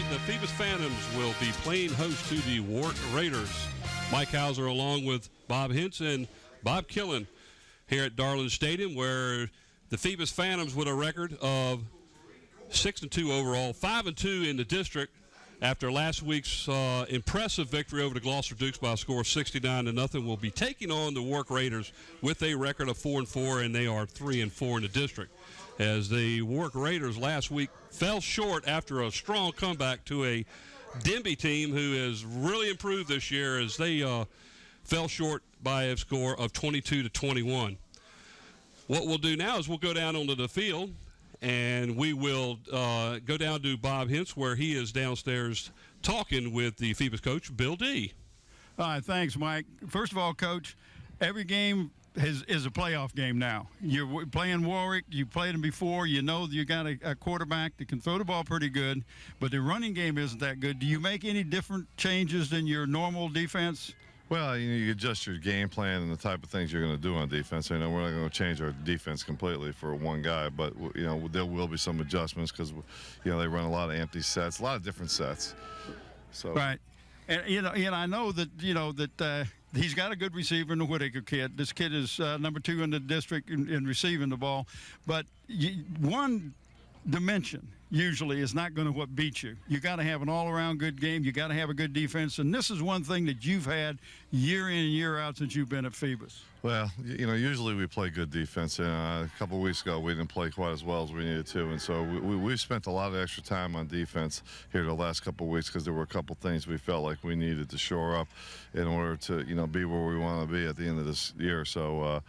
the Phoebus Phantoms will be playing host to the Warwick Raiders. Mike Hauser along with Bob Hintz and Bob Killen here at Darling Stadium, where the Phoebus Phantoms with a record of 6-2 overall, 5-2 in the district after last week's impressive victory over the Gloucester Dukes by a score of 69-0, will be taking on the Warwick Raiders with a record of 4-4, and they are 3-4 in the district. As the Warwick Raiders last week fell short after a strong comeback to a Denby team who has really improved this year, as they fell short by a score of 22-21. What we'll do now is we'll go down onto the field, and we will go down to Bob Hintz, where he is downstairs talking with the Phoebus coach, Bill D. All right, thanks, Mike. First of all, Coach, every game is a playoff game now. You're playing Warwick. You played them before. You know you got a quarterback that can throw the ball pretty good, but the running game isn't that good. Do you make any different changes than your normal defense? Well, you adjust your game plan and the type of things you're going to do on defense. We're not going to change our defense completely for one guy, but there will be some adjustments because they run a lot of empty sets, a lot of different sets. So right, and I know that he's got a good receiver in the Whitaker kid. This kid is number 2 in the district in receiving the ball, but one dimension usually is not going to beat you. You got to have an all-around good game. You got to have a good defense, and this is one thing that you've had year in and year out since you've been at Phoebus. Well, usually we play good defense. A couple of weeks ago, we didn't play quite as well as we needed to, and so we've spent a lot of extra time on defense here the last couple of weeks because there were a couple of things we felt like we needed to shore up in order to, be where we want to be at the end of this year. So.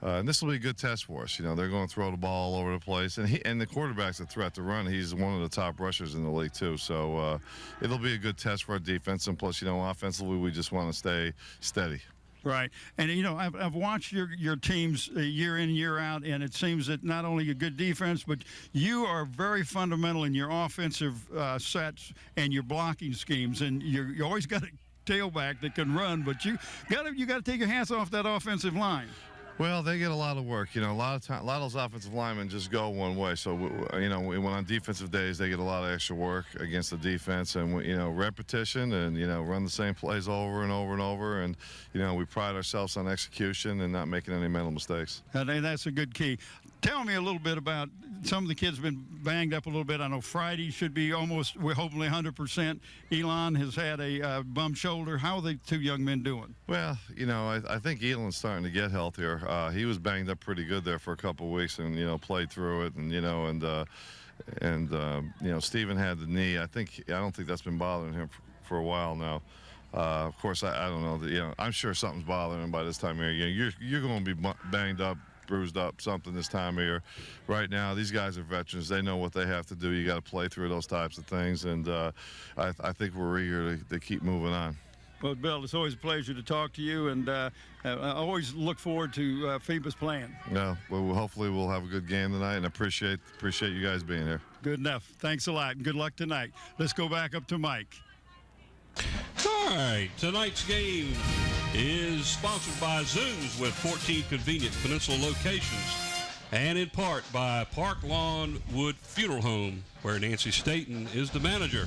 And this will be a good test for us. They're going to throw the ball all over the place, and the quarterback's a threat to run. He's one of the top rushers in the league too. So it'll be a good test for our defense, and plus, offensively, we just want to stay steady. Right, and I've watched your teams year in, year out, and it seems that not only a good defense, but you are very fundamental in your offensive sets and your blocking schemes, and you always got a tailback that can run, but you got to take your hands off that offensive line. Well, they get a lot of work. A lot of those offensive linemen just go one way. So, when on defensive days, they get a lot of extra work against the defense, and repetition, and run the same plays over and over and over. And we pride ourselves on execution and not making any mental mistakes. And that's a good key. Tell me a little bit about some of the kids have been banged up a little bit. I know Friday should be we're hopefully 100%. Elon has had a bum shoulder. How are the 2 young men doing? Well, I think Elon's starting to get healthier. He was banged up pretty good there for a couple of weeks and, played through it. And, Stephen had the knee. I don't think that's been bothering him for a while now. Of course, I don't know. I'm sure something's bothering him by this time of year. You're going to be banged up, bruised up, something this time of year. Right now, these guys are veterans. They know what they have to do. You got to play through those types of things, and I think we're eager to keep moving on. Well, Bill, it's always a pleasure to talk to you, and I always look forward to Phoebus playing. Yeah, well, hopefully we'll have a good game tonight, and appreciate you guys being here. Good enough. Thanks a lot, and good luck tonight. Let's go back up to Mike. All right, tonight's game is sponsored by Zooms with 14 convenient Peninsula locations, and in part by Park Lawn Wood Funeral Home, where Nancy Staten is the manager.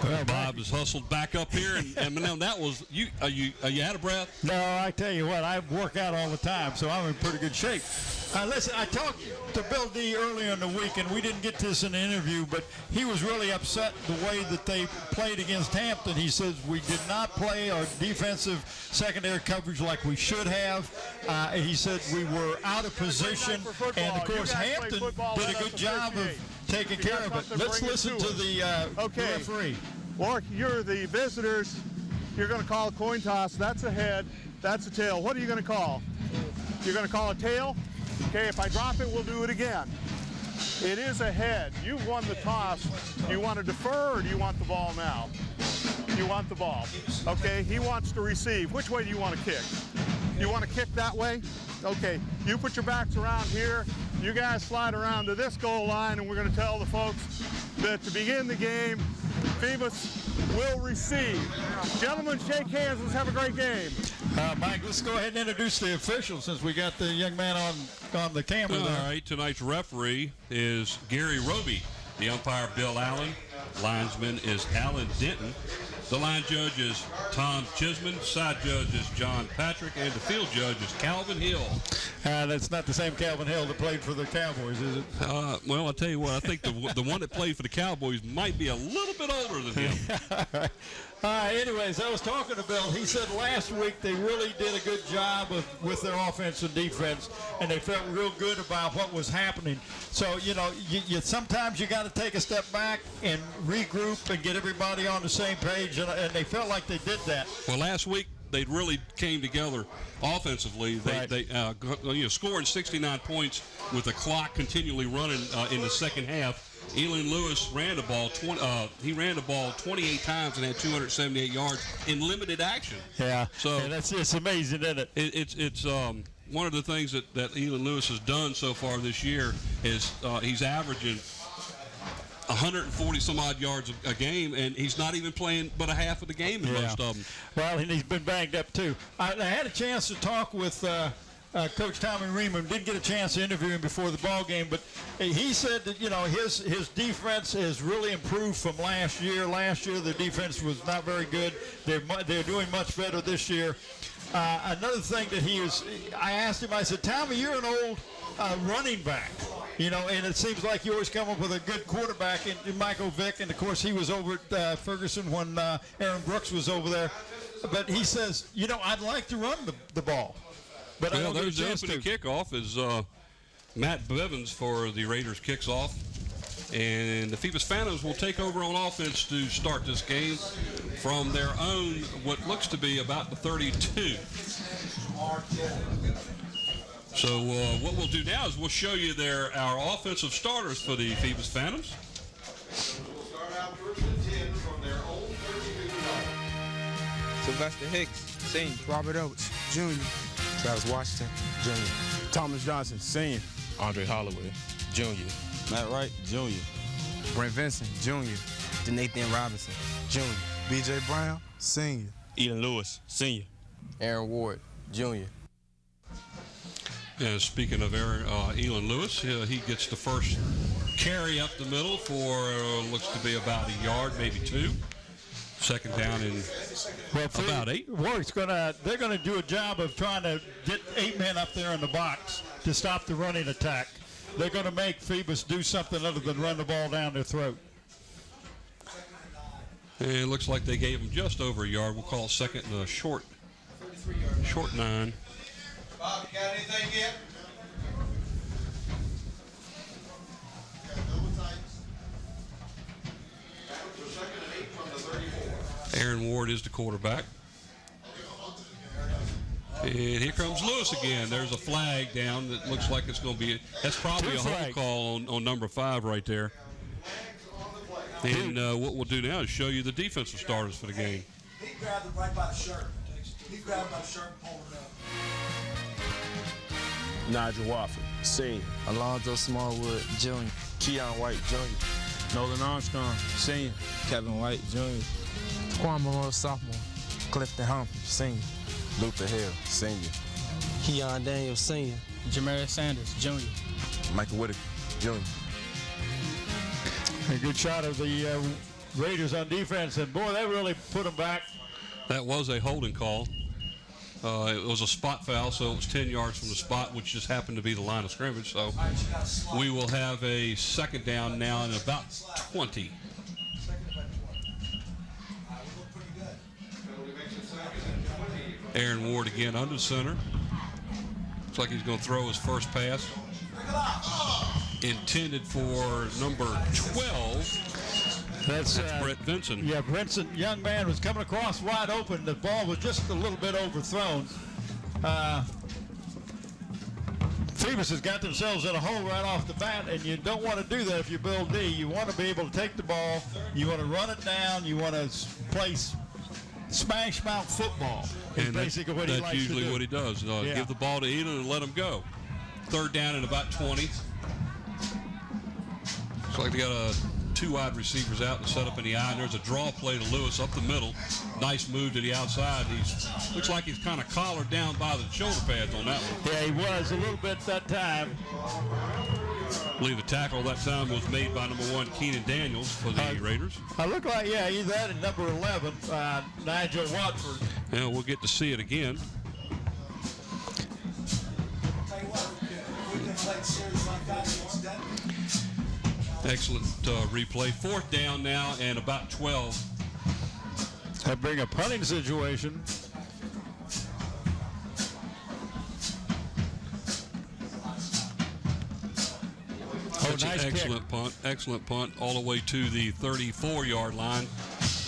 Well, Bob has hustled back up here, and that was you. Are you out of breath? No, I tell you what, I work out all the time, so I'm in pretty good shape. Listen, I talked to Bill D earlier in the week, and we didn't get this in the interview, but he was really upset the way that they played against Hampton. He says we did not play our defensive secondary coverage like we should have. He said we were out of position, and of course Hampton did a good job of taking care of it. Let's listen to the referee. Warwick, you're the visitors. You're going to call a coin toss. That's a head. That's a tail. What are you going to call? You're going to call a tail? Okay, if I drop it, we'll do it again. It is a head. You've won the toss. Do you want to defer, or do you want the ball now? You want the ball. Okay, he wants to receive. Which way do you want to kick? You want to kick that way? Okay, you put your backs around here. You guys slide around to this goal line, and we're going to tell the folks that to begin the game, Phoebus will receive. Gentlemen, shake hands. Let's have a great game. Mike, let's go ahead and introduce the officials since we got the young man on the camera there. All right, tonight's referee is Gary Roby. The umpire, Bill Allen. Linesman is Alan Denton. The line judge is Tom Chisman. Side judge is John Patrick. And the field judge is Calvin Hill. That's not the same Calvin Hill that played for the Cowboys, is it? Well, I'll tell you what. I think the one that played for the Cowboys might be a little bit older than him. Anyways, I was talking to Bill. He said last week they really did a good job with their offense and defense, and they felt real good about what was happening. So, you sometimes you got to take a step back and regroup and get everybody on the same page, and they felt like they did that. Well, last week they really came together offensively. They scoring 69 points with the clock continually running in the second half. Elon Lewis ran the ball. He ran the ball 28 times and had 278 yards in limited action. Yeah. So it's amazing, isn't it? It's one of the things that Elon Lewis has done so far this year is he's averaging 140 some odd yards a game, and he's not even playing but a half of the game in most of them. Well, and he's been banged up too. I had a chance to talk with Coach Tommy Reaman. Didn't get a chance to interview him before the ball game, but he said that his defense has really improved from last year. Last year the defense was not very good. They're doing much better this year. Another thing that I asked him. I said, Tommy, you're an old running back. And it seems like you always come up with a good quarterback in Michael Vick, and of course he was over at Ferguson when Aaron Brooks was over there. But he says, I'd like to run the ball, but I don't get a chance to. The opening kickoff is Matt Bevins for the Raiders kicks off, and the Phoebus Phantoms will take over on offense to start this game from their own what looks to be about the 32. So what we'll do now is we'll show you our offensive starters for the Phoebus Phantoms. We'll start out first and 10 from their own 32. Sylvester Hicks, senior. Robert Oates, Jr. Travis Washington, Jr. Thomas Johnson, Senior. Andre Holloway, Jr. Matt Wright, Jr. Brent Vincent, Jr. Nathan Robinson, Jr. B.J. Brown, Senior. Elon Lewis, Senior. Aaron Ward, Jr. And speaking of Elon Lewis, he gets the first carry up the middle for looks to be about a yard, maybe two. Second down in about 8. Warwick's they're gonna do a job of trying to get 8 men up there in the box to stop the running attack. They're gonna make Phoebus do something other than run the ball down their throat. And it looks like they gave him just over a yard. We'll call it second and a short 9. Bob, you got anything yet? Aaron Ward is the quarterback. And here comes Lewis again. There's a flag down that looks like it's going to be, that's probably a hold call on number 5 right there. And what we'll do now is show you the defensive starters for the game. He grabbed him right by the shirt. He grabbed him by the shirt and pulled it up. Nigel Wofford, Senior. Alonzo Smallwood, Jr. Keon White, Jr. Nolan Armstrong, Senior. Kevin White, Jr. Quan Monroe, Sophomore. Clifton Humphrey, Senior. Luther Hill, Senior. Keon Daniels, Senior. Jamaris Sanders, Jr. Michael Whitaker, Jr. A good shot of the Raiders on defense, and boy, they really put them back. That was a holding call. It was a spot foul, so it was 10 yards from the spot, which just happened to be the line of scrimmage. So we will have a second down now in about 20. Aaron Ward again under center. Looks like he's going to throw his first pass. Intended for number 12. That's Brett Vincent. Yeah, Vincent, young man, was coming across wide open. The ball was just a little bit overthrown. Phoebus has got themselves in a hole right off the bat, and you don't want to do that if you Bill D. You want to be able to take the ball. You want to run it down. You want to play smash mouth football. Is And basically what he likes that's usually to do. what he does. Yeah. Give the ball to Elon and let him go. Third down at about 20. Looks like they got a two wide receivers out and set up in the eye. And there's a draw play to Lewis up the middle. Nice move to the outside. Looks like he's kind of collared down by the shoulder pads on that one. Yeah, he was a little bit that time. I believe the tackle that time was made by number 1, Keenan Daniels for the Raiders. I look like, yeah, either that and number 11, Nigel Watford. And we'll get to see it again. Tell you what, we can play a series like that against Denver. Excellent replay. 4th down now and about 12. That bring a punting situation. That's nice an excellent kick. punt. Excellent punt all the way to the 34-yard line.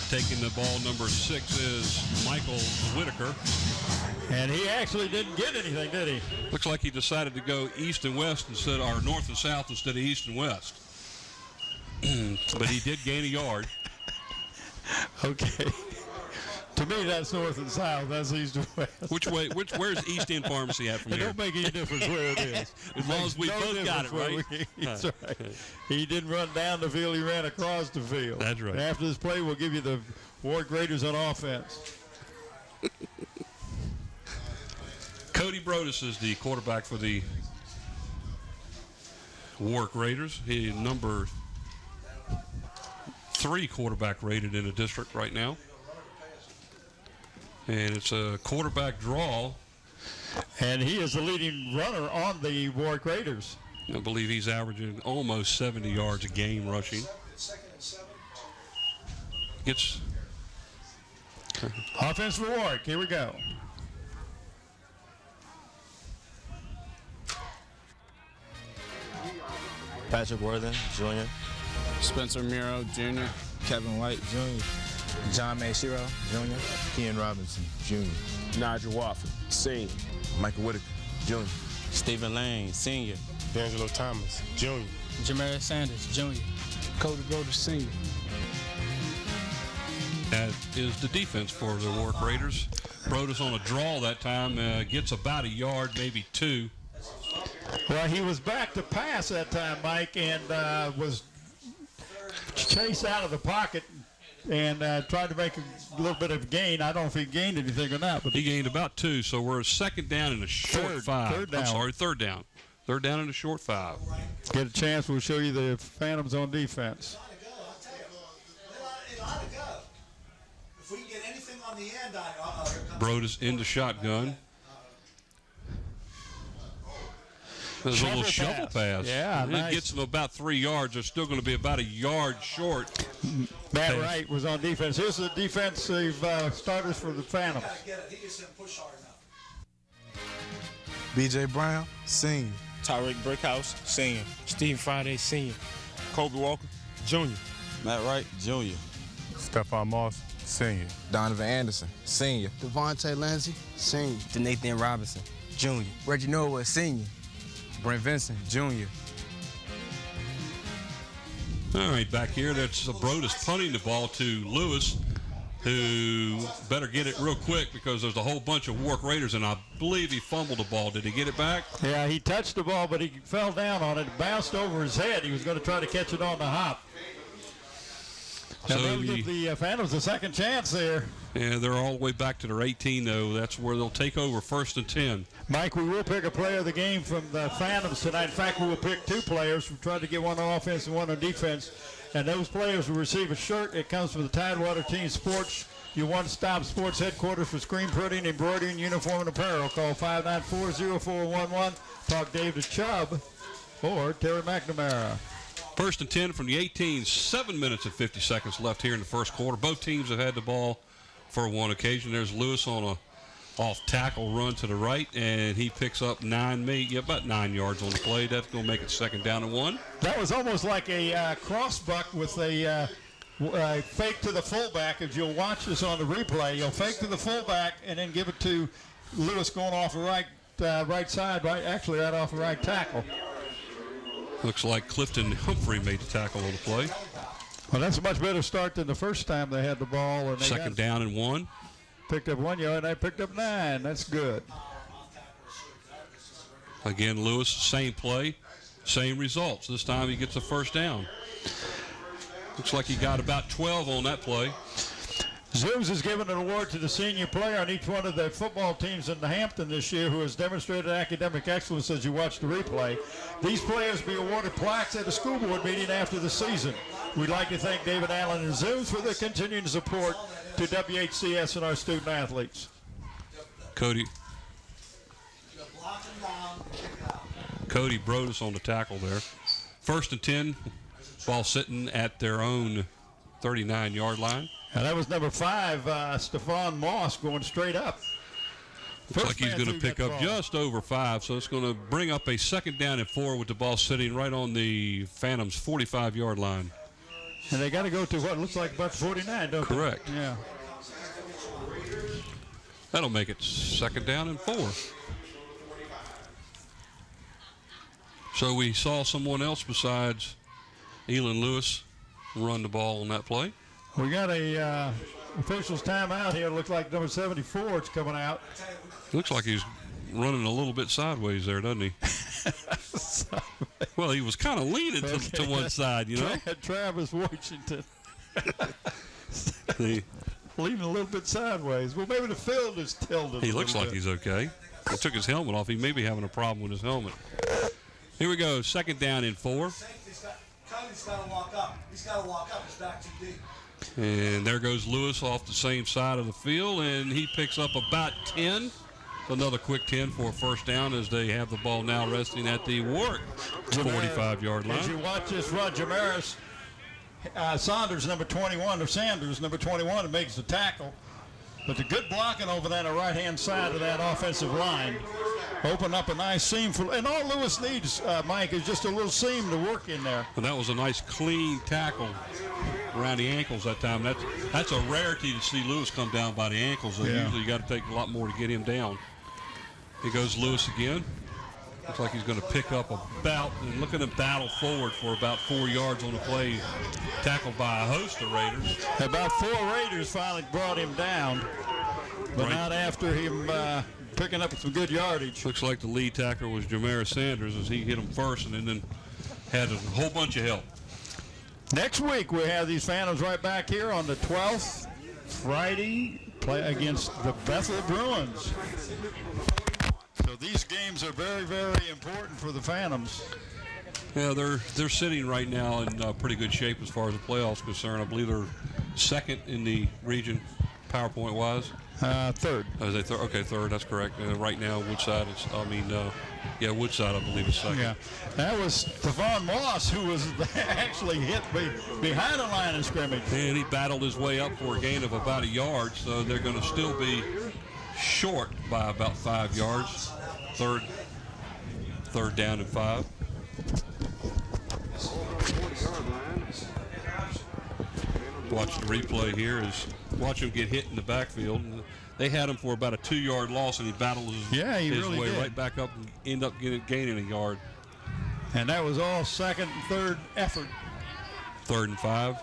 Taking the ball, number 6 is Michael Whitaker. And he actually didn't get anything, did he? Looks like he decided to go east and west instead, or north and south instead of east and west. But he did gain a yard. Okay. To me, that's north and south. That's east and west. Which way? Where's East End Pharmacy at from It here? don't make any difference where it is. As long as we Makes no both got it difference right. where That's right. He didn't run down the field. He ran across the field. That's right. After this play, we'll give you the Warwick Raiders on offense. Cody Brodus is the quarterback for the Warwick Raiders. He number 3 quarterback rated in the district right now. And it's a quarterback draw. And he is the leading runner on the Warwick Raiders. I believe he's averaging almost 70 yards a game rushing. Gets Offense for Warwick. Here we go. Patrick Worthen, Jr. Spencer Miro, Jr. Kevin White, Jr. John Mayshiro, Jr. Ken Robinson, Jr. Nigel Wofford, Senior. Michael Whitaker, Jr. Stephen Lane, Senior. D'Angelo Thomas, Jr. Jamaris Sanders, Jr. Cody Brodus, Senior. That is the defense for the Warwick Raiders. Brodus on a draw that time, gets about a yard, maybe 2. Well, he was back to pass that time, Mike, and was chased out of the pocket and tried to make a little bit of gain. I don't know if he gained anything or not. But He gained about 2, so we're 2nd down and a short 5. third down. I'm sorry, 3rd down. 3rd down and a short 5. get a chance, we'll show you the Phantoms on defense. It ought to go. If we can get anything on the end, here comes Brodus in the shotgun. There's a little shovel pass. Yeah, It nice. gets them about 3 yards. They're still going to be about a yard short. Matt pass. Wright was on defense. Here's the defensive starters for the Phantoms. get it. He just didn't push hard enough. B.J. Brown, Senior. Tyreek Brickhouse, Senior. Steve Friday, Senior. Kobe Walker, Jr. Matt Wright, Jr. Stephon Moss, Senior. Donovan Anderson, Senior. Devontae Lindsay, Senior. Nathan Robinson, Jr. Reggie Norwood, Senior. Brent Vincent, Jr. All right, back here, that's Brodus punting the ball to Lewis, who better get it real quick because there's a whole bunch of Warwick Raiders, and I believe he fumbled the ball. Did he get it back? Yeah, he touched the ball, but he fell down on it. It bounced over his head. He was going to try to catch it on the hop. So And that'll give the Phantoms a second chance there. Yeah, they're all the way back to their 18, though. That's where they'll take over 1st and 10. Mike, we will pick a player of the game from the Phantoms tonight. In fact, we will pick 2 players. We'll try to get one on offense and one on defense. And those players will receive a shirt. It comes from the Tidewater Team Sports, your one-stop sports headquarters for screen printing, embroidery, uniform, and apparel. Call 594-0411. Talk Dave to Chubb or Terry McNamara. 1st and 10 from the 18. 7 minutes and 50 seconds left here in the first quarter. Both teams have had the ball for one occasion. There's Lewis on a off tackle run to the right, and he picks up about 9 yards on the play. That's going to make it 2nd down and 1. That was almost like a cross buck with a fake to the fullback. If you'll watch this on the replay, you'll fake to the fullback and then give it to Lewis going off the right side, right off the right tackle. Looks like Clifton Humphrey made the tackle on the play. Well, that's a much better start than the first time they had the ball. And they 2nd down and 1. Picked up 1 yard, and they picked up 9. That's good. Again, Lewis, same play, same results. This time he gets a 1st down. Looks like he got about 12 on that play. Zooms has given an award to the senior player on each one of the football teams in the Hampton this year who has demonstrated academic excellence as you watch the replay. These players will be awarded plaques at a school board meeting after the season. We'd like to thank David Allen and Zooms for their continuing support to WHCS and our student athletes. Cody Brodus on the tackle there. 1st and 10, ball sitting at their own 39-yard line. And that was number 5, Stephon Moss, going straight up. Looks like he's going to pick up just over 5, so it's going to bring up a 2nd down and 4 with the ball sitting right on the Phantoms' 45-yard line. And they got to go to what looks like about 49, don't they? Correct. Yeah. That'll make it 2nd down and 4. So we saw someone else besides Elon Lewis run the ball on that play. We got a official's timeout here. It looks like number 74 is coming out. Looks like he's running a little bit sideways there, doesn't he? Well, he was kind of leaning to one side, you know. Travis Washington. Leaning a little bit sideways. Well, maybe the field is tilted. He looks like he's okay. He took his helmet off. He may be having a problem with his helmet. Here we go. 2nd down and 4. Cody's got to walk up. He's got to walk up. He's back too deep. And there goes Lewis off the same side of the field, and he picks up about 10. Another quick 10 for a 1st down as they have the ball now resting at the Warwick 45-yard line. As you watch this run, Jamaris Sanders, number 21, makes the tackle. But the good blocking over there on the right-hand side of that offensive line open up a nice seam. And all Lewis needs, Mike, is just a little seam to work in there. And that was a nice clean tackle around the ankles that time. That's a rarity to see Lewis come down by the ankles. So usually you got to take a lot more to get him down. Here goes Lewis again. Looks like he's going to pick up about, and look at him battle forward for about 4 yards on the play, tackled by a host of Raiders. About 4 Raiders finally brought him down, but not after him picking up some good yardage. Looks like the lead tackler was Jamaris Sanders as he hit him first and then had a whole bunch of help. Next week we have these Phantoms right back here on the 12th, Friday, play against the Bethel Bruins. So these games are very, very important for the Phantoms. Yeah, they're sitting right now in pretty good shape as far as the playoffs concerned. I believe they're 2nd in the region, PowerPoint-wise. 3rd. Oh, is they third? Okay, 3rd. That's correct. Right now, Woodside is. Woodside, I believe, is 2nd. Yeah, that was Stephon Moss who was actually hit behind the line of scrimmage. And he battled his way up for a gain of about a yard, so they're going to still be short by about 5 yards. Third down and 5. Watch the replay here is watch him get hit in the backfield. They had him for about a 2-yard loss, and he battled his really way did. right back up and end up gaining a yard. And that was all 2nd and 3rd effort. 3rd and 5.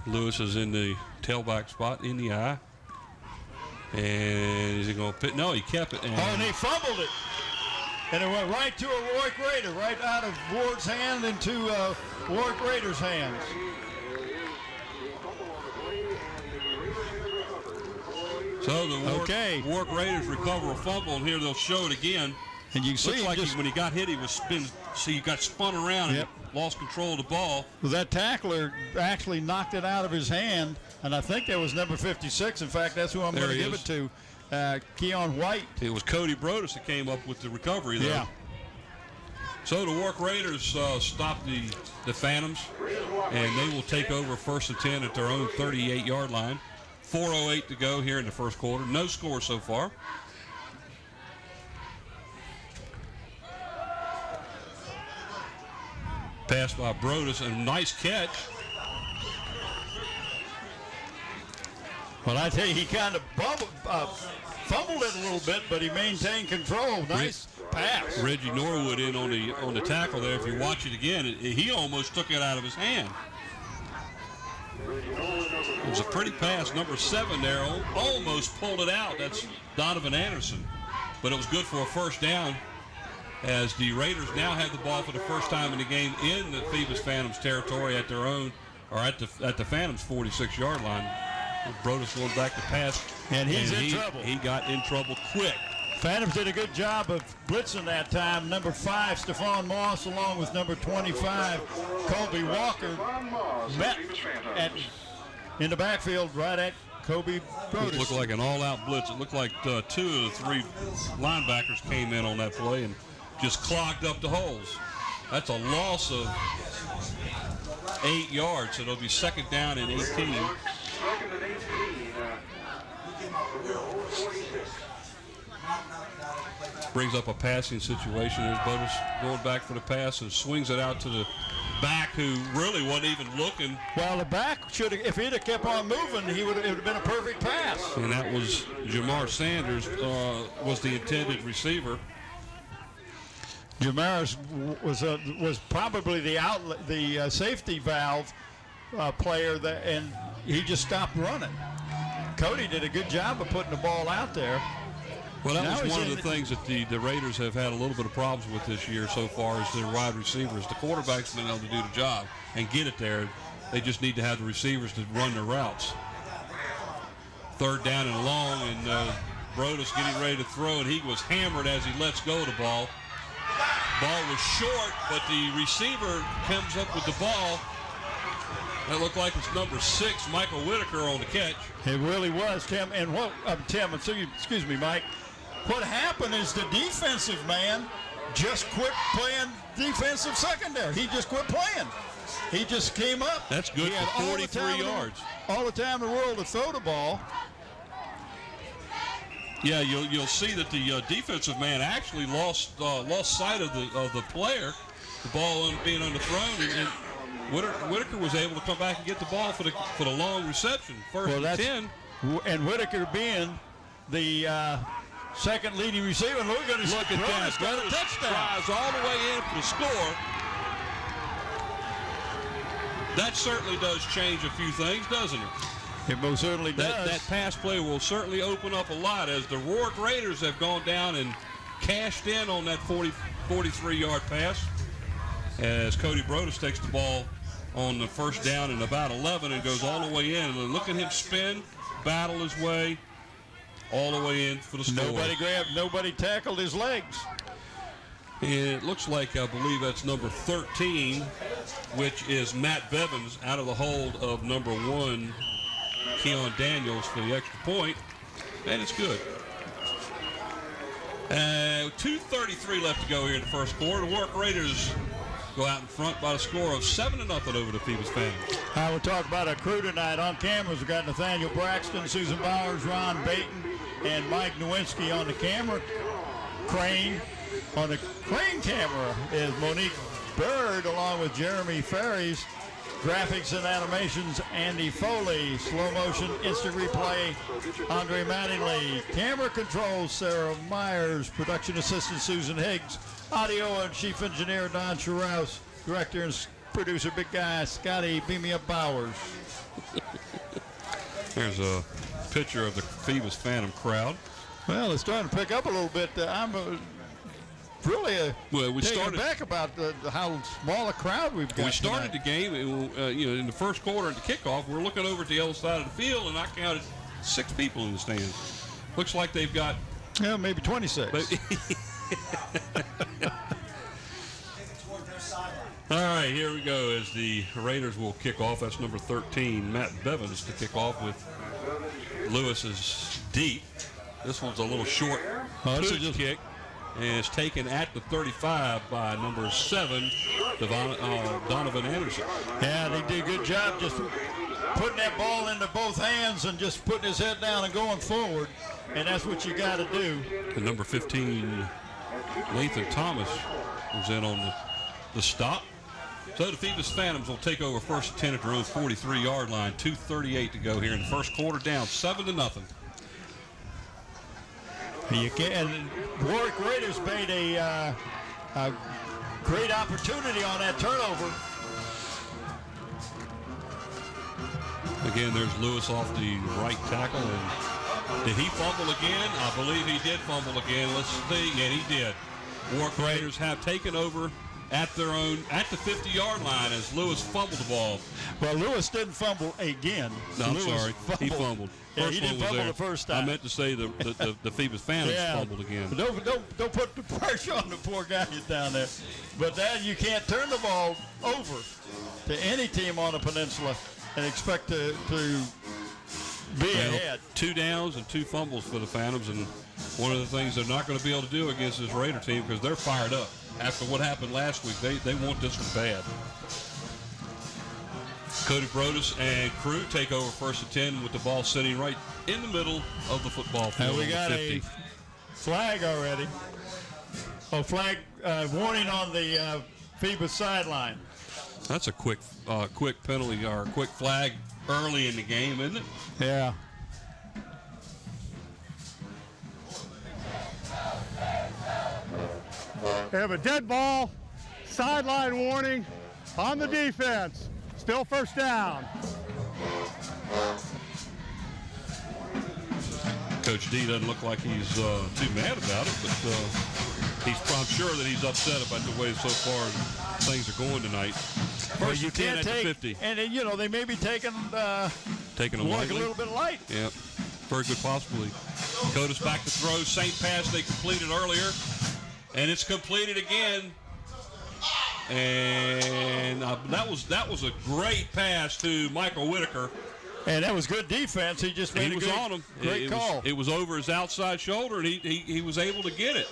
Lewis is in the tailback spot in the eye. And is he going to pit? No, he kept it. And he fumbled it. And it went right to a Warwick Raider, right out of Ward's hand into Warwick Raiders' hands. So the Warwick Raiders recover a fumble, and here they'll show it again. And you can see looks like when he got hit, he got spun around and lost control of the ball. Well, that tackler actually knocked it out of his hand, and I think that was number 56. In fact, that's who I'm going to give it to, Keon White. It was Cody Brodus that came up with the recovery there. Yeah. So the Warwick Raiders stop the Phantoms, and they will take over 1st and 10 at their own 38-yard line. 4:08 to go here in the first quarter. No score so far. Pass by Brodus, and nice catch. Well, I tell you, he kind of fumbled it a little bit, but he maintained control. Nice pass. Reggie Norwood in on the tackle there. If you watch it again, he almost took it out of his hand. It was a pretty pass. Number 7 there almost pulled it out. That's Donovan Anderson. But it was good for a 1st down as the Raiders now have the ball for the first time in the game in the Phoebus Phantoms territory at their own or at the Phantoms' 46-yard line. Brodus going back to pass, and he's in trouble. He got in trouble quick. Phantoms did a good job of blitzing that time. Number 5, Stephon Moss, along with number 25, Kobe Walker, met in the backfield right at Kobe Brodus. It looked like an all-out blitz. It looked like 2 of the 3 linebackers came in on that play and just clogged up the holes. That's a loss of 8 yards, so it'll be second down and 18. Brings up a passing situation. There's Brodus going back for the pass and swings it out to the back, who really wasn't even looking. Well, the back should have, if he'd have kept on moving, it would have been a perfect pass. And that was Jamar Sanders was the intended receiver. Jamar was probably the safety valve player, and he just stopped running. Cody did a good job of putting the ball out there. Well, that was one of the things that the Raiders have had a little bit of problems with this year so far is their wide receivers. The quarterback's been able to do the job and get it there. They just need to have the receivers to run their routes. Third down and long, and Brodus getting ready to throw, and he was hammered as he lets go of the ball. Ball was short, but the receiver comes up with the ball. That looked like it's number 6, Michael Whitaker, on the catch. It really was, Tim. And what, Tim, excuse me, Mike. What happened is the defensive man just quit playing defensive secondary. He just quit playing. He just came up. That's good for 43 yards. All the time in the world to throw the ball. Yeah, you'll see that the defensive man actually lost sight of the player, the ball being underthrown, and Whitaker was able to come back and get the ball for the long reception. First and 10. And Whitaker being the second leading receiver. Look at that. Got a touchdown. Drives all the way in for the score. That certainly does change a few things, doesn't it? It most certainly does. That pass play will certainly open up a lot as the Warwick Raiders have gone down and cashed in on that 43-yard pass as Cody Brodus takes the ball on the first down and about 11 and goes all the way in. And look at him spin, battle his way all the way in for the score. Nobody tackled his legs. And it looks like, I believe that's number 13, which is Matt Bevins, out of the hold of number 1, Keon Daniels, for the extra point. And it's good. 2:33 left to go here in the first quarter. The Warwick Raiders go out in front by the score of 7-0 over the Phoebus Phantoms. We'll talk about our crew tonight. On cameras, we've got Nathaniel Braxton, Susan Bowers, Ron Baton, and Mike Nowinski on the camera. Crane. On the crane camera is Monique Bird, along with Jeremy Ferries. Graphics and animations, Andy Foley. Slow motion, instant replay, Andre Mattingly. Camera controls, Sarah Myers. Production assistant, Susan Higgs. Audio and chief engineer, Don Scharouse. Director and producer, big guy, Scotty Beam Me Up Bowers. There's a picture of the Phoebus Phantom crowd. Well, it's starting to pick up a little bit. I'm really taken back about how small a crowd we've got. We started tonight. the game, in the first quarter at the kickoff. We're looking over at the other side of the field, and I counted 6 people in the stands. Looks like they've got... Yeah, maybe 26. All right, here we go as the Raiders will kick off. That's number 13, Matt Bevins, to kick off with Lewis's deep. This one's a little short kick, and it's taken at the 35 by number 7, Donovan Anderson. Yeah, they did a good job just putting that ball into both hands and just putting his head down and going forward, and that's what you got to do. And number 15, Nathan Thomas, was in on the stop. So the Phoebus Phantoms will take over first and 10 at their own 43-yard line. 2:38 to go here in the first quarter, down 7-0. And Warwick Raiders made a great opportunity on that turnover. Again, there's Lewis off the right tackle. And did he fumble again? I believe he did fumble again. Let's see. And he did. Warwick Raiders have taken over at the 50-yard line as Lewis fumbled the ball. Well, Lewis didn't fumble again. No, I'm Lewis sorry. He fumbled. Yeah, First he didn't one was fumble there. the first time. I meant to say the Phoebus Phantoms fumbled again. But don't put the pressure on the poor guy down there. But then you can't turn the ball over to any team on the peninsula and expect to be ahead. 2 downs and 2 fumbles for the Phantoms, and one of the things they're not going to be able to do against this Raider team because they're fired up. After what happened last week, they want this one bad. Cody Brodus and crew take over 1st and 10 with the ball sitting right in the middle of the football field. And we got a flag already. Oh, flag warning on the Phoebus sideline. That's a quick penalty or a quick flag early in the game, isn't it? Yeah. They have a dead ball, sideline warning on the defense. Still 1st down. Coach D doesn't look like he's too mad about it, but I'm sure that he's upset about the way so far things are going tonight. Well, you 10 can't at the take, 50. and they may be taking them like lightly. a little bit light. Yeah, very good possibility. Coda's back to throw. Same pass they completed earlier, and it's completed again. And that was a great pass to Michael Whitaker. And that was good defense. He just made on him. Great call. It was over his outside shoulder, and he was able to get it.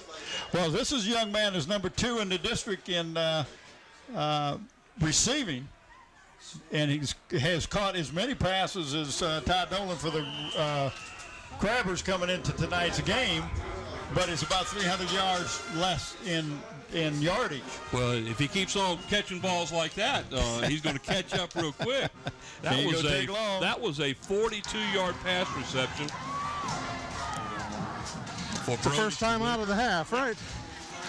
Well, this is a young man who's number 2 in the district in receiving, and he has caught as many passes as Todd Dolan for the Crabbers coming into tonight's game, but it's about 300 yards less in yardage. Well, if he keeps on catching balls like that, he's going to catch up real quick. That was a 42-yard pass reception. It's the first time out of the half, right?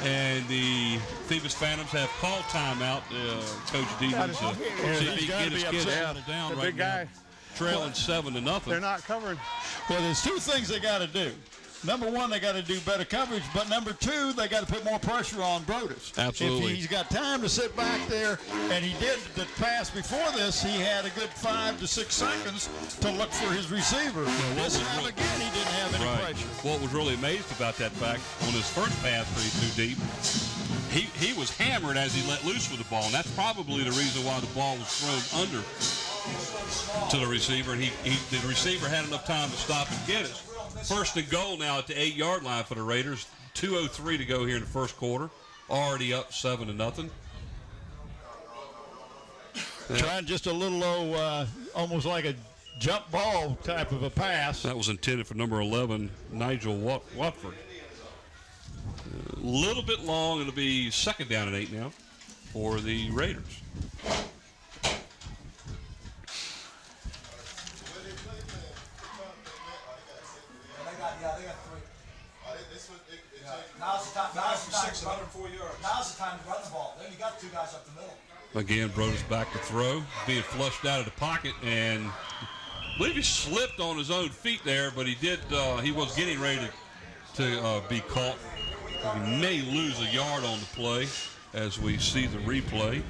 And the Phoebus Phantoms have called timeout. Coach D needs to see if he can get his kids settled down the right big guy. now. Trailing 7-0. They're not covering. Well, there's 2 things they got to do. Number 1, they got to do better coverage, but number 2, they got to put more pressure on Brodus. Absolutely. If he's got time to sit back there, and he did the pass before this, he had a good 5 to 6 seconds to look for his receiver. This time again, he didn't have any pressure. What was really amazed about that fact, on his first pass for too deep, he was hammered as he let loose with the ball, and that's probably the reason why the ball was thrown under to the receiver, and the receiver had enough time to stop and get it. 1st and goal now at the 8-yard line for the Raiders. 2:03 to go here in the first quarter. Already up 7-0. Trying just a little low, almost like a jump ball type of a pass. That was intended for number 11, Nigel Watford. A little bit long. It'll be 2nd down and 8 now for the Raiders. Now's the time to run the ball. Then you got 2 guys up the middle. Again, Brodus back to throw, being flushed out of the pocket, and I believe he slipped on his own feet there, but he did. He was getting ready to be caught. He may lose a yard on the play as we see the replay.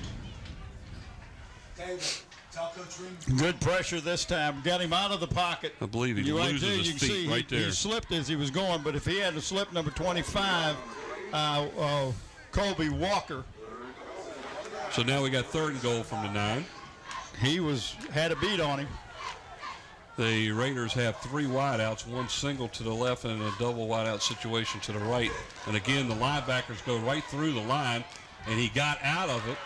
Good pressure this time. Got him out of the pocket. I believe he loses his feet right there. He slipped as he was going, but if he hadn't slipped, number 25, Colby Walker. So now we got 3rd and goal from the 9. He had a beat on him. The Raiders have 3 wideouts, 1 single to the left and a double wideout situation to the right. And again, the linebackers go right through the line, and he got out of it.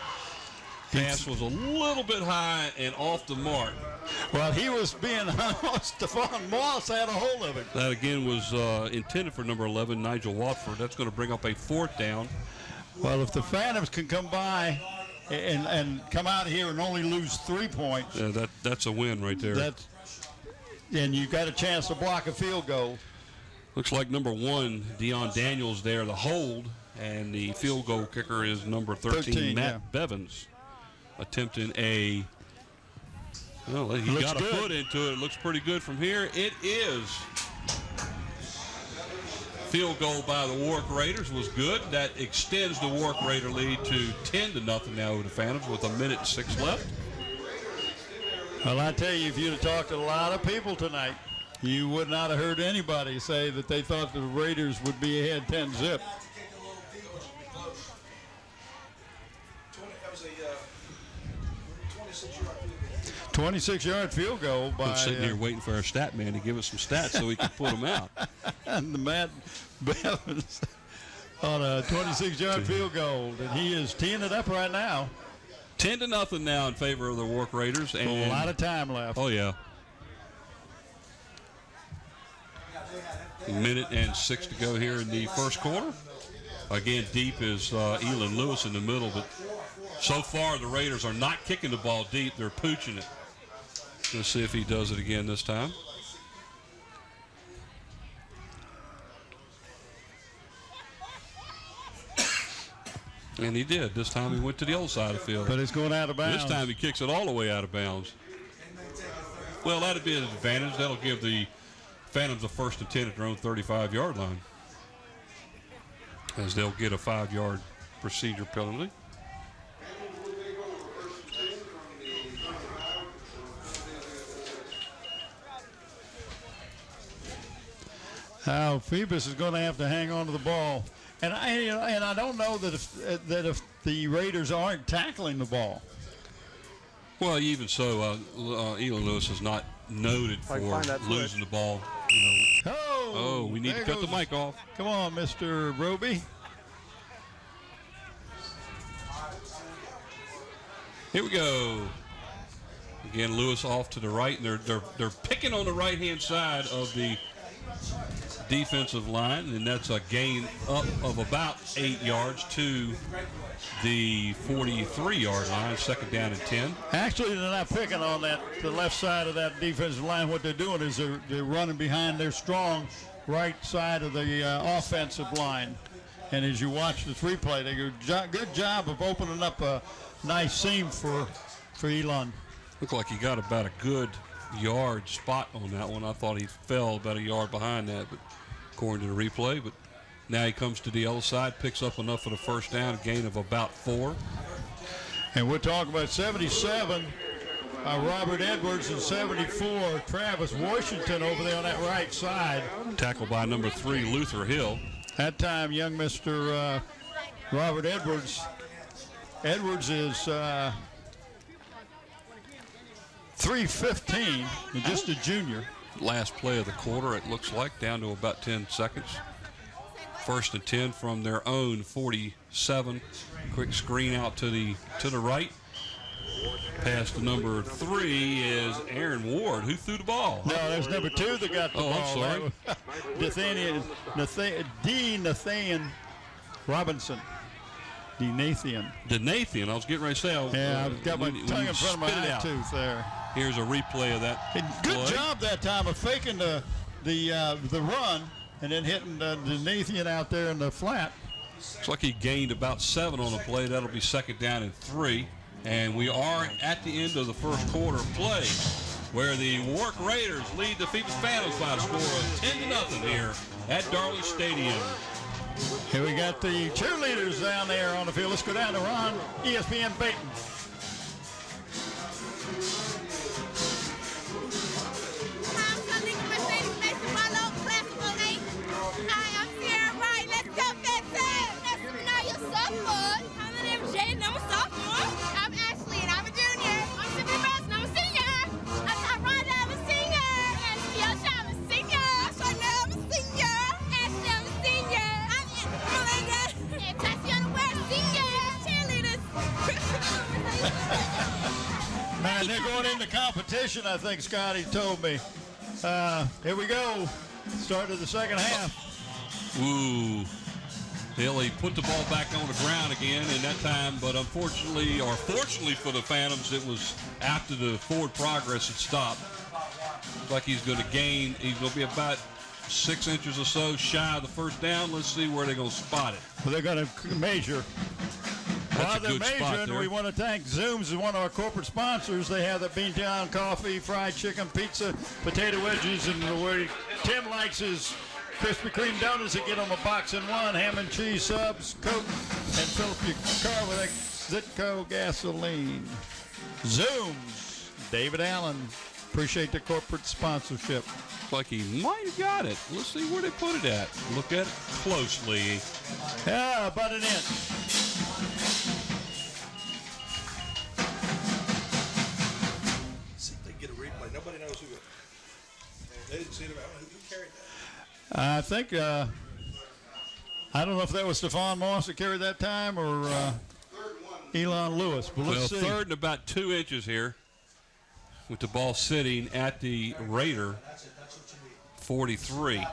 Pass was a little bit high and off the mark. Well, he was being Stephon Moss had a hold of it. That again was intended for number 11, Nigel Watford. That's going to bring up a 4th down. Well, if the Phantoms can come by and come out here and only lose 3 points, that's a win right there. And you've got a chance to block a field goal. Looks like number 1, Deion Daniels there, the hold, and the field goal kicker is number 13 Matt Bevins. Attempting he got a foot into it. It looks pretty good from here. It is field goal by the Warwick Raiders was good. That extends the Warwick Raider lead to 10-0 now over the Phantoms with 1:06 left. Well, I tell you, if you'd have talked to a lot of people tonight, you would not have heard anybody say that they thought the Raiders would be ahead 10-0. 26-yard field goal by. I'm sitting here waiting for our stat man to give us some stats so we can put them out. And the Matt Bevins on a 26-yard field goal, and he is teeing it up right now. 10-0 now in favor of the Warwick Raiders, and a lot of time left. Oh yeah. 1:06 to go here in the first quarter. Again, deep is Elon Lewis in the middle, but so far the Raiders are not kicking the ball deep; they're pooching it. Let's see if he does it again this time. And he did. This time he went to the other side of the field. But it's going out of bounds. This time he kicks it all the way out of bounds. Well, that'd be an advantage. That'll give the Phantoms a 1st and 10 at their own 35-yard line, as they'll get a 5-yard procedure penalty. Now Phoebus is going to have to hang on to the ball, and I don't know that if the Raiders aren't tackling the ball. Well, even so, Elon Lewis is not noted for losing the ball. You know. Oh, we need to cut the mic off. Come on, Mr. Roby. Here we go. Again, Lewis off to the right, and they're picking on the right-hand side of the defensive line, and that's a gain up of about 8 yards to the 43-yard line, 2nd down and 10. Actually, they're not picking on the left side of that defensive line. What they're doing is they're running behind their strong right side of the offensive line. And as you watch this replay, they do a good job of opening up a nice seam for Elon. Looked like he got about a good yard spot on that one. I thought he fell about a yard behind that, but according to the replay. But now he comes to the other side, picks up enough for the 1st down, a gain of about 4. And we're talking about 77, Robert Edwards, and 74, Travis Washington over there on that right side. Tackled by number 3, Luther Hill. That time, young Mr. Robert Edwards. Edwards is 3:15, and just a junior. Last play of the quarter, it looks like, down to about 10 seconds. 1st and 10 from their own 47. Quick screen out to the right. Pass to number 3 is Aaron Ward, who threw the ball. No, there's number 2 that got the ball. I'm sorry. Nathan Robinson. Denathan. I was getting ready to say. Yeah, I've got my tongue in front of my eye tooth there. Here's a replay of that. Good job that time of faking the run and then hitting Denathan out there in the flat. Looks like he gained about 7 on the play. That'll be 2nd down and 3. And we are at the end of the first quarter play, where the Warwick Raiders lead the Phoebus Phantoms by a score of 10-0 here at Darling Stadium. Here we got the cheerleaders down there on the field. Let's go down to Ron, ESPN Baton. And they're going into competition, I think Scotty told me. Here we go. Start of the second half. Ooh. He put the ball back on the ground again in that time, but unfortunately, or fortunately for the Phantoms, it was after the forward progress had stopped. Looks like he's going to gain. He's going to be about 6 inches or so shy of the 1st down. Let's see where they're going to spot it. Well, they're going to measure. While they're measuring, we want to thank Zooms, one of our corporate sponsors. They have the Beantown coffee, fried chicken, pizza, potato wedges, and the way Tim likes his Krispy Kreme donuts that get them a box in one, ham and cheese subs, Coke, and fill up your car with that Zitco gasoline. Zooms, David Allen. Appreciate the corporate sponsorship. Looks like he might have got it. Let's see where they put it at. Look at it closely. Yeah, about an inch. See if they get a replay. Nobody knows who it. They didn't see it. I don't know who carried that. I think, I don't know if that was Stephon Moss that carried that time or Elon Lewis. But let's see. Third and about 2 inches here with the ball sitting at the Raider 43.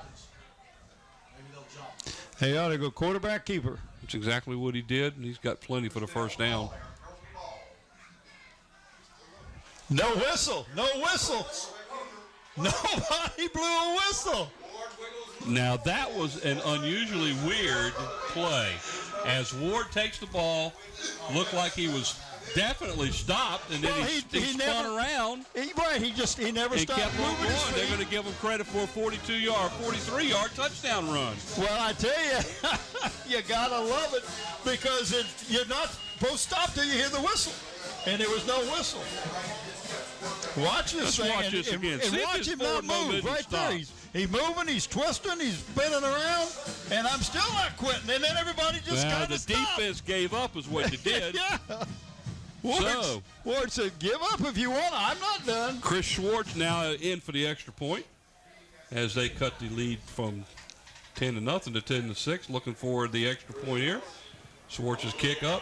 He ought to go quarterback keeper. That's exactly what he did, and he's got plenty for the first down. No whistle. No whistle. Nobody blew a whistle. Now, that was an unusually weird play. As Ward takes the ball, looked like he was definitely stopped, and then he spun around. He never stopped kept on moving his going. They're feet. going to give him credit for a 43-yard touchdown run. Well, I tell you, you got to love it because you're not supposed to stop till you hear the whistle. And there was no whistle. Watch this thing. Watch this again. And watch him not move right there. He's moving, he's twisting, he's spinning around, and I'm still not quitting. And then everybody just kind of stopped. The defense gave up is what they did. Yeah. Ward said, give up if you want. I'm not done. Chris Schwartz now in for the extra point as they cut the lead from 10-0 to 10-6. Looking for the extra point here. Schwartz's kick up.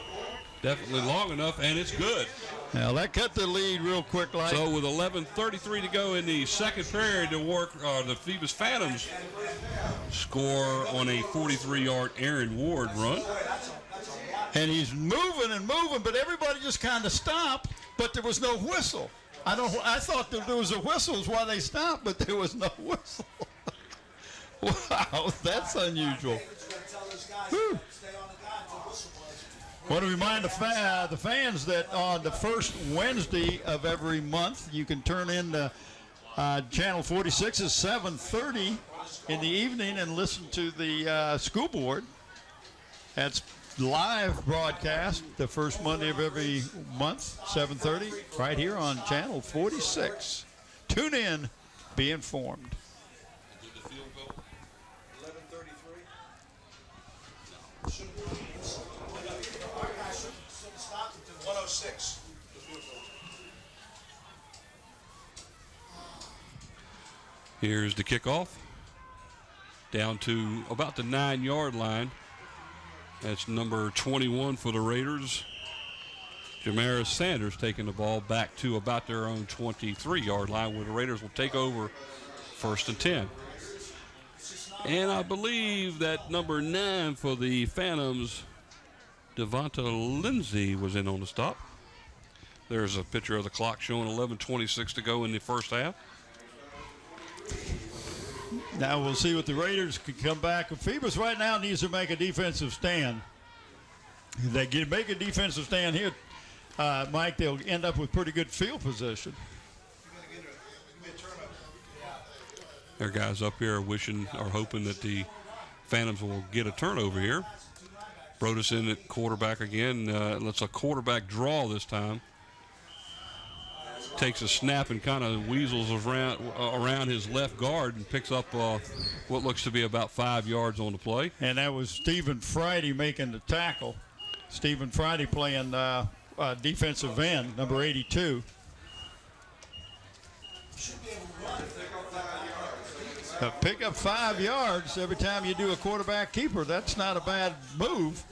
Definitely long enough, and it's good. Now, that cut the lead real quick. So with 11:33 to go in the second period, the Phoebus Phantoms score on a 43-yard Aaron Ward run. And he's moving and moving, but everybody just kind of stopped, but there was no whistle. I thought that there was a whistle is why they stopped, but there was no whistle. Wow, that's unusual. Whew. I want to remind the fans that on the first Wednesday of every month, you can turn in to Channel 46 at 7:30 in the evening and listen to the school board. That's live broadcast the first Monday of every month, 7:30, right here on Channel 46. Tune in, be informed. 106. Here's the kickoff. Down to about the 9-yard line. That's number 21 for the Raiders. Jamaris Sanders taking the ball back to about their own 23-yard line where the Raiders will take over 1st and 10. And I believe that number 9 for the Phantoms, Devonta Lindsay, was in on the stop. There's a picture of the clock showing 11:26 to go in the first half. Now we'll see what the Raiders can come back. Phoebus right now needs to make a defensive stand. If they make a defensive stand here, Mike, they'll end up with pretty good field position. Their guys up here are hoping that the Phantoms will get a turnover here. Brodus in at quarterback again. It's a quarterback draw this time. Takes a snap and kind of weasels around his left guard and picks up what looks to be about 5 yards on the play. And that was Stephen Friday making the tackle. Stephen Friday playing defensive end, number 82. Pick up 5 yards every time you do a quarterback keeper. That's not a bad move.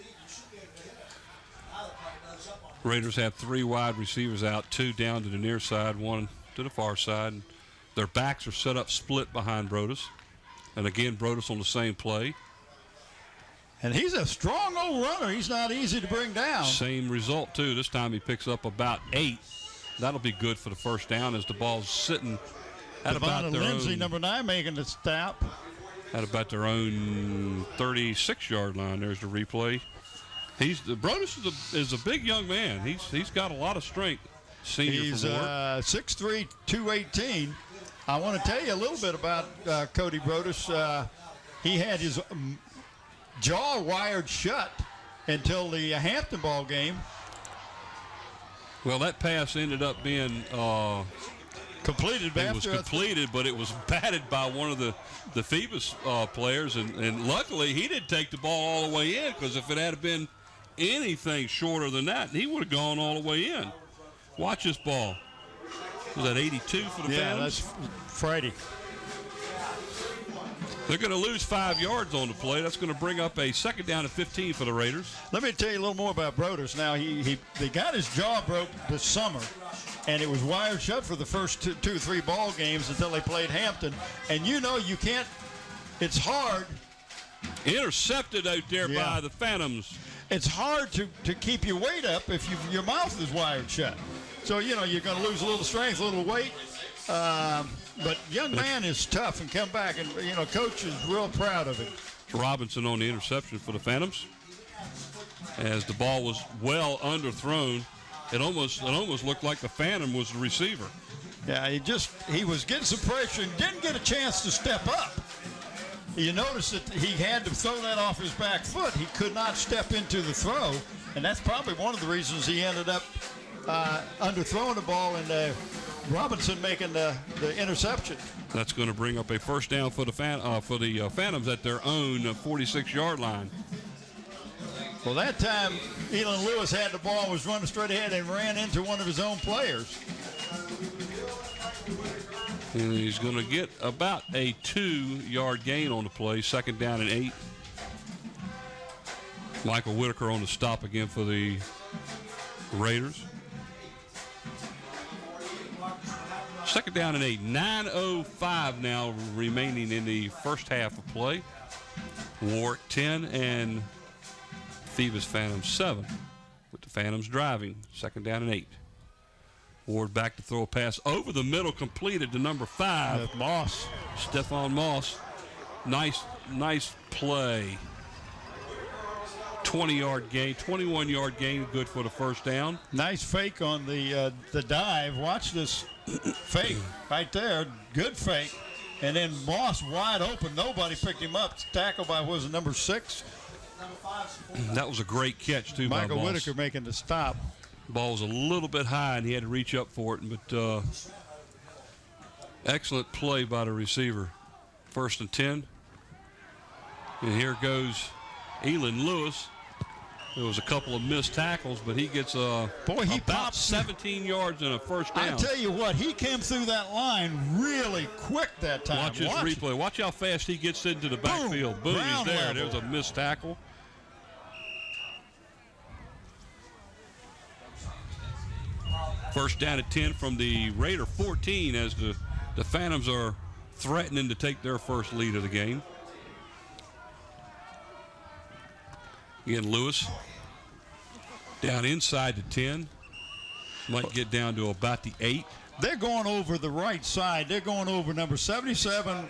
Raiders have 3 wide receivers out, 2 down to the near side, 1 to the far side. Their backs are set up split behind Brodus. And again, Brodus on the same play. And he's a strong old runner. He's not easy to bring down. Same result, too. This time he picks up about 8. That'll be good for the first down as the ball's sitting at about their Lindsay, own, number 9, making the stop. At about their own 36-yard line. There's the replay. Brodus is a big young man. He's got a lot of strength. Senior He's for Ward. 6'3", 218. I want to tell you a little bit about Cody Brodus. he had his jaw wired shut until the Hampton ball game. Well, that pass ended up being Completed. it was completed, but it was batted by one of the Phoebus players, and luckily he didn't take the ball all the way in, because if it had been anything shorter than that, he would have gone all the way in. Watch this ball. Was that 82 for the Phantoms? Yeah, that's Friday. They're going to lose 5 yards on the play. That's going to bring up a second down and 15 for the Raiders. Let me tell you a little more about Broders. Now, they got his jaw broke this summer, and it was wired shut for the first two or three ball games until they played Hampton. And you can't, it's hard. Intercepted out there by the Phantoms. It's hard to keep your weight up if your mouth is wired shut. So, you're going to lose a little strength, a little weight. But young man is tough and come back, and, coach is real proud of him. Robinson on the interception for the Phantoms. As the ball was well underthrown, it almost looked like the Phantom was the receiver. Yeah, he was getting some pressure and didn't get a chance to step up. You notice that he had to throw that off his back foot. He could not step into the throw, and that's probably one of the reasons he ended up underthrowing the ball and Robinson making the interception. That's going to bring up a first down for the Phantoms at their own 46-yard line. Well, that time, Elon Lewis had the ball, was running straight ahead, and ran into one of his own players. And he's going to get about a 2-yard gain on the play, second down and 8. Michael Whitaker on the stop again for the Raiders. Second down and 8. 9:05 now remaining in the first half of play. Warwick 10 and Phoebus Phantoms 7, with the Phantoms driving. Second down and 8. Ward back to throw a pass over the middle, completed to number 5. Moss. Stephon Moss. Nice play. 20-yard gain, 21-yard gain, good for the first down. Nice fake on the dive. Watch this fake right there. Good fake. And then Moss wide open. Nobody picked him up. Tackled by, number 6? That was a great catch, too, by Moss. Michael Whitaker making the stop. Ball was a little bit high, and he had to reach up for it. But excellent play by the receiver. First and 10. And here goes Elon Lewis. There was a couple of missed tackles, but he gets about 17 yards and a first down. I tell you what, he came through that line really quick that time. Watch his replay. Watch how fast he gets into the backfield. Boom, he's there. Level. There's a missed tackle. First down at 10 from the Raider 14 as the Phantoms are threatening to take their first lead of the game. Again, Lewis down inside the 10. Might get down to about the 8. They're going over the right side. They're going over number 77,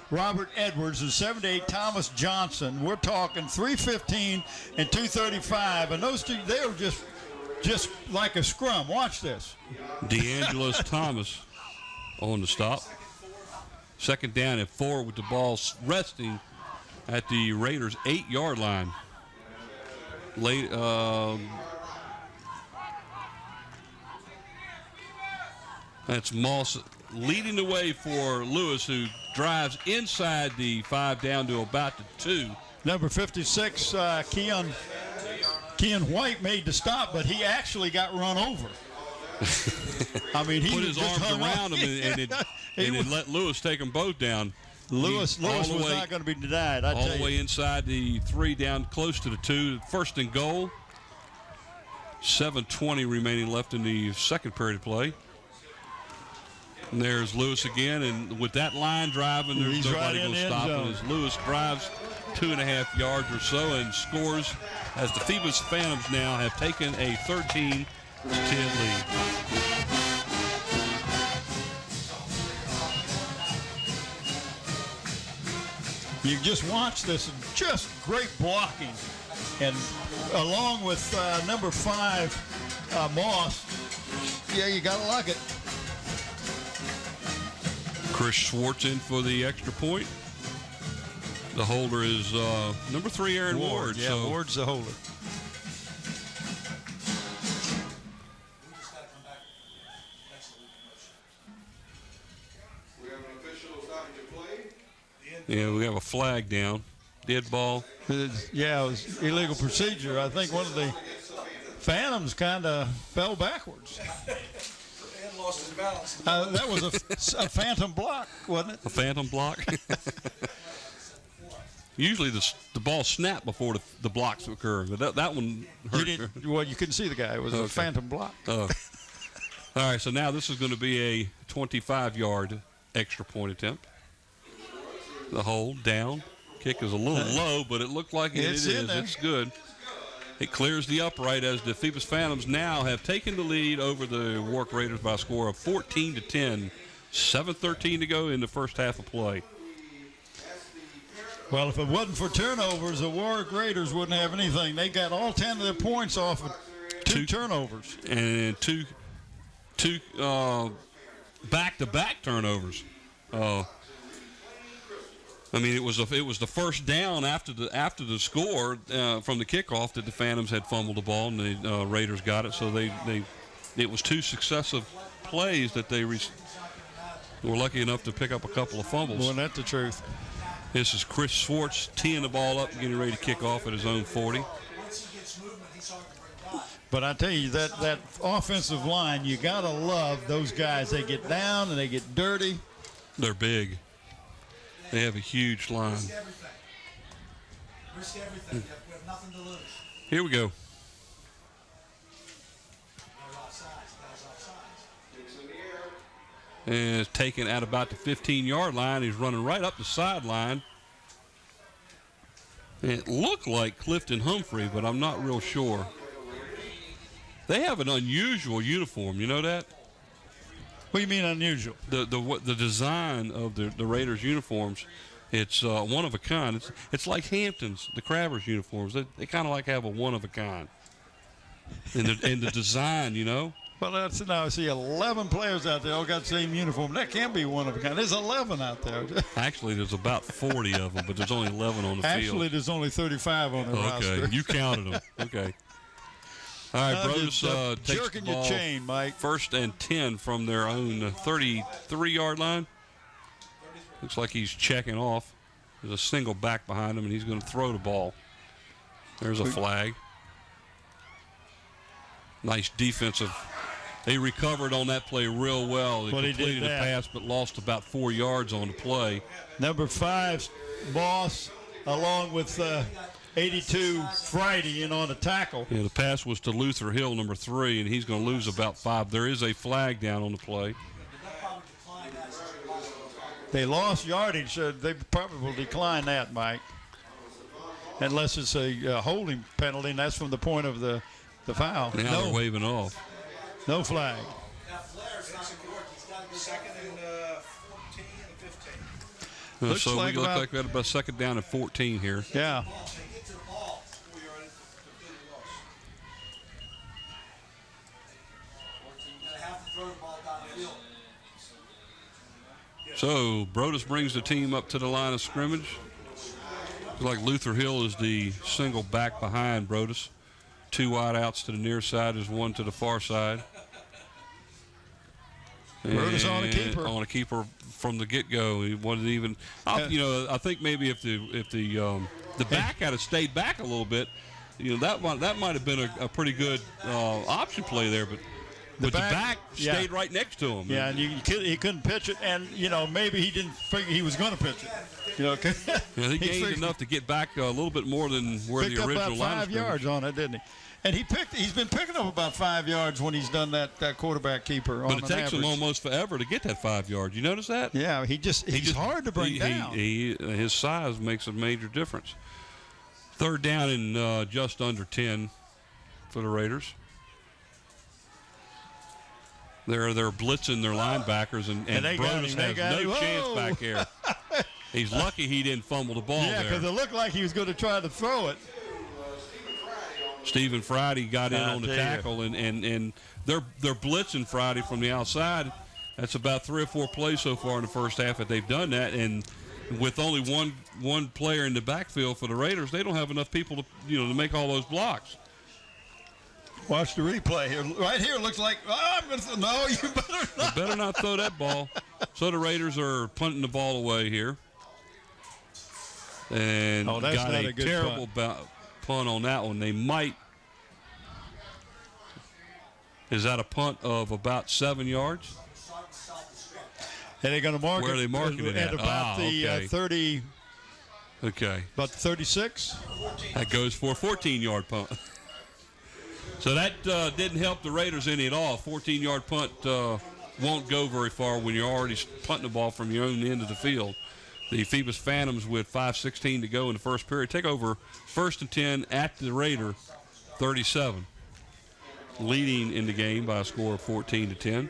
Robert Edwards, and 78, Thomas Johnson. We're talking 315 and 235. And those two, they were just like a scrum. Watch this. DeAngelis Thomas on the stop. Second down and 4 with the ball resting at the Raiders' 8-yard line. That's Moss leading the way for Lewis, who drives inside the 5 down to about the 2. Number 56, Keon White made the stop, but he actually got run over. I mean, he put his arms around him and then let Lewis take them both down. Lewis was not going to be denied. All the way inside the 3 down close to the 2. First and goal. 7:20 remaining left in the second period of play. And there's Lewis again, and with that line driving, there's nobody going to stop him as Lewis drives 2.5 yards or so and scores as the Phoebus Phantoms now have taken a 13-10 lead. You just watch this, just great blocking. And along with number 5, Moss, yeah, you got to like it. Chris Schwartz in for the extra point. The holder is number 3, Aaron Ward. Yeah, so Ward's the holder. Yeah, we have a flag down. Dead ball. It was illegal procedure. I think one of the Phantoms kind of fell backwards. And lost his balance. That was a phantom block, wasn't it? A phantom block. Usually the ball snapped before the blocks occur, but that one hurt. You couldn't see the guy. It was a phantom block. All right, so now this is going to be a 25-yard extra point attempt. The hold down. Kick is a little low, but it looked like it is. It's good. It clears the upright as the Phoebus Phantoms now have taken the lead over the Warwick Raiders by a score of 14-10. 7:13 to go in the first half of play. Well, if it wasn't for turnovers, the Warwick Raiders wouldn't have anything. They got all 10 of their points off of two turnovers. And two back-to-back turnovers. I mean, it was the first down after the score from the kickoff that the Phantoms had fumbled the ball, and the Raiders got it. So it was 2 successive plays that they were lucky enough to pick up a couple of fumbles. Wasn't that the truth? This is Chris Swartz teeing the ball up and getting ready to kick off at his own 40. But I tell you, that offensive line, you got to love those guys. They get down and they get dirty. They're big. They have a huge line. Risk everything. We have nothing to lose. Here we go. And it's taken at about the 15-yard line. He's running right up the sideline. It looked like Clifton Humphrey, but I'm not real sure. They have an unusual uniform. You know that? What do you mean unusual? The design of the Raiders uniforms, it's one of a kind. It's like Hampton's, the Crabbers uniforms. They kind of like have a one of a kind. In the design, you know. Well, that's now I see 11 players out there all got the same uniform. That can't be one of a kind. There's 11 out there. Actually, there's about 40 of them, but there's only 11 on the field. Actually, there's only 35 on the roster. Okay, you counted them. Okay. All right, Brodus takes jerking the ball, your chain, Mike. 1st and 10 from their own 33-yard line. Looks like he's checking off. There's a single back behind him, and he's going to throw the ball. There's a flag. Nice defensive. They recovered on that play real well. They completed the pass, but lost about 4 yards on the play. Number 5, Boss, along with 82 Friday in on the tackle. Yeah, the pass was to Luther Hill, number 3, and he's going to lose about 5. There is a flag down on the play. They lost yardage, so they probably will decline that, Mike. Unless it's a holding penalty, and that's from the point of the foul. Now they're waving off. No flag. Second and 14 and 15. So we look like we had about 2nd down and 14 here. Yeah. So Brodus brings the team up to the line of scrimmage. Looks like Luther Hill is the single back behind Brodus. 2 wide outs to the near side. There's 1 to the far side. Brodus on a keeper. On a keeper from the get-go. He wasn't even. I think maybe if the back had stayed back a little bit, that might have been a pretty good option play there, but. But the back stayed right next to him. Yeah, and he couldn't pitch it, and maybe he didn't figure he was going to pitch it. He gained enough to get back a little bit more than where the original about line 5 yards on it, didn't he? And he's been picking up about 5 yards when he's done that quarterback keeper. But it takes him almost forever to get that 5 yards. You notice that? Yeah, he's hard to bring down. His size makes a major difference. 3rd down and just under 10 for the Raiders. They're blitzing their linebackers, and Brodus has no chance back here. He's lucky he didn't fumble the ball there. Yeah, because it looked like he was going to try to throw it. Stephen Friday got in on the tackle, and they're blitzing Friday from the outside. That's about 3 or 4 plays so far in the first half that they've done that, and with only one player in the backfield for the Raiders, they don't have enough people to make all those blocks. Watch the replay here. Right here looks like, I'm going to, no, you better not. You better not throw that ball. So the Raiders are punting the ball away here. And that's got not a a good terrible punt on that one. They might. Is that a punt of about 7 yards? And they're going to mark Where are they marking it at? about the 30. Okay. About the 36. That goes for a 14-yard punt. So that didn't help the Raiders any at all. 14-yard punt won't go very far when you're already punting the ball from your own end of the field. The Phoebus Phantoms with 5:16 to go in the first period take over 1st and 10 at the Raider 37, leading in the game by a score of 14-10.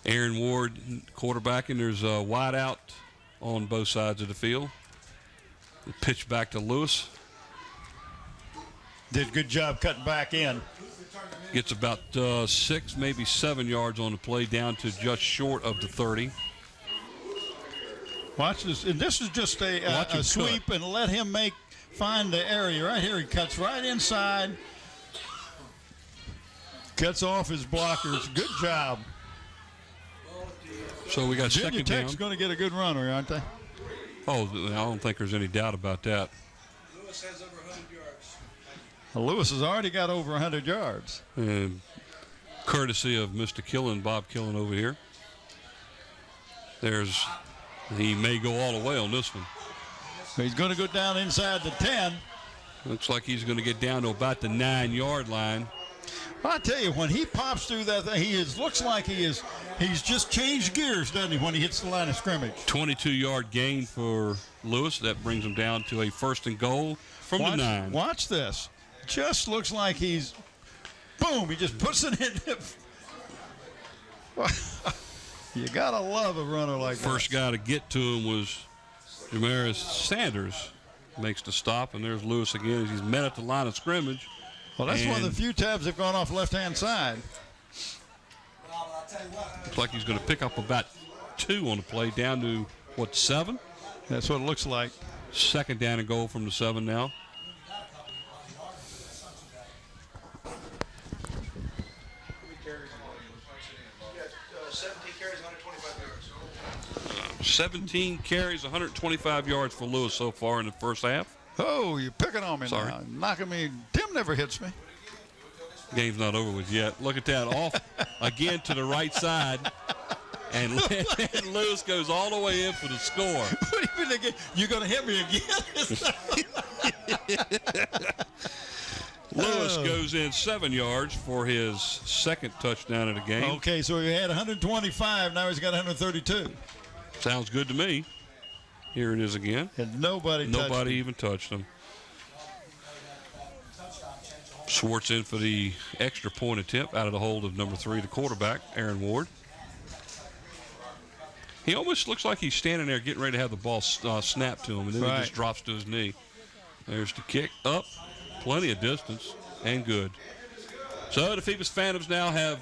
Aaron Ward quarterbacking. There's a wide out on both sides of the field. The pitch back to Lewis. Did a good job cutting back in. Gets about 6, maybe 7 yards on the play, down to just short of the 30. Watch this. And this is just a sweep, and let him find the area. Right here, he cuts right inside. Cuts off his blockers. Good job. So we got Virginia second down. Tech's going to get a good runner, aren't they? Oh, I don't think there's any doubt about that. Lewis has over 100 yards. Well, Lewis has already got over 100 yards. And courtesy of Mr. Killen, Bob Killen over here. He may go all the way on this one. He's going to go down inside the 10. Looks like he's going to get down to about the 9-yard line. Well, I tell you, when he pops through that thing, looks like he's just changed gears, doesn't he, when he hits the line of scrimmage? 22-yard gain for Lewis. That brings him down to a 1st and goal from the 9. Watch this. Just looks like he's, boom, he just puts it in. You got to love a runner like that. First guy to get to him was Jamaris Sanders. Makes the stop, and there's Lewis again as he's met at the line of scrimmage. Well, that's one of the few tabs they've gone off left-hand side. Looks like he's going to pick up about 2 on the play, down to, 7? That's what it looks like. 2nd down and goal from the 7 now. Carries, 17 carries, 125 yards for Lewis so far in the first half. Oh, you're picking on me Sorry. now. Knocking me. Tim never hits me. Game's not over with yet. Look at that. Off again to the right side. And Lewis goes all the way in for the score. What do you mean again? You're going to hit me again? Lewis goes in 7 yards for his 2nd touchdown of the game. Okay, so he had 125. Now he's got 132. Sounds good to me. Here it is again. And nobody even touched him. Schwartz in for the extra point attempt out of the hold of number 3, the quarterback, Aaron Ward. He almost looks like he's standing there getting ready to have the ball snapped to him, and then he just drops to his knee. There's the kick up, plenty of distance, and good. So the Phoebus Phantoms now have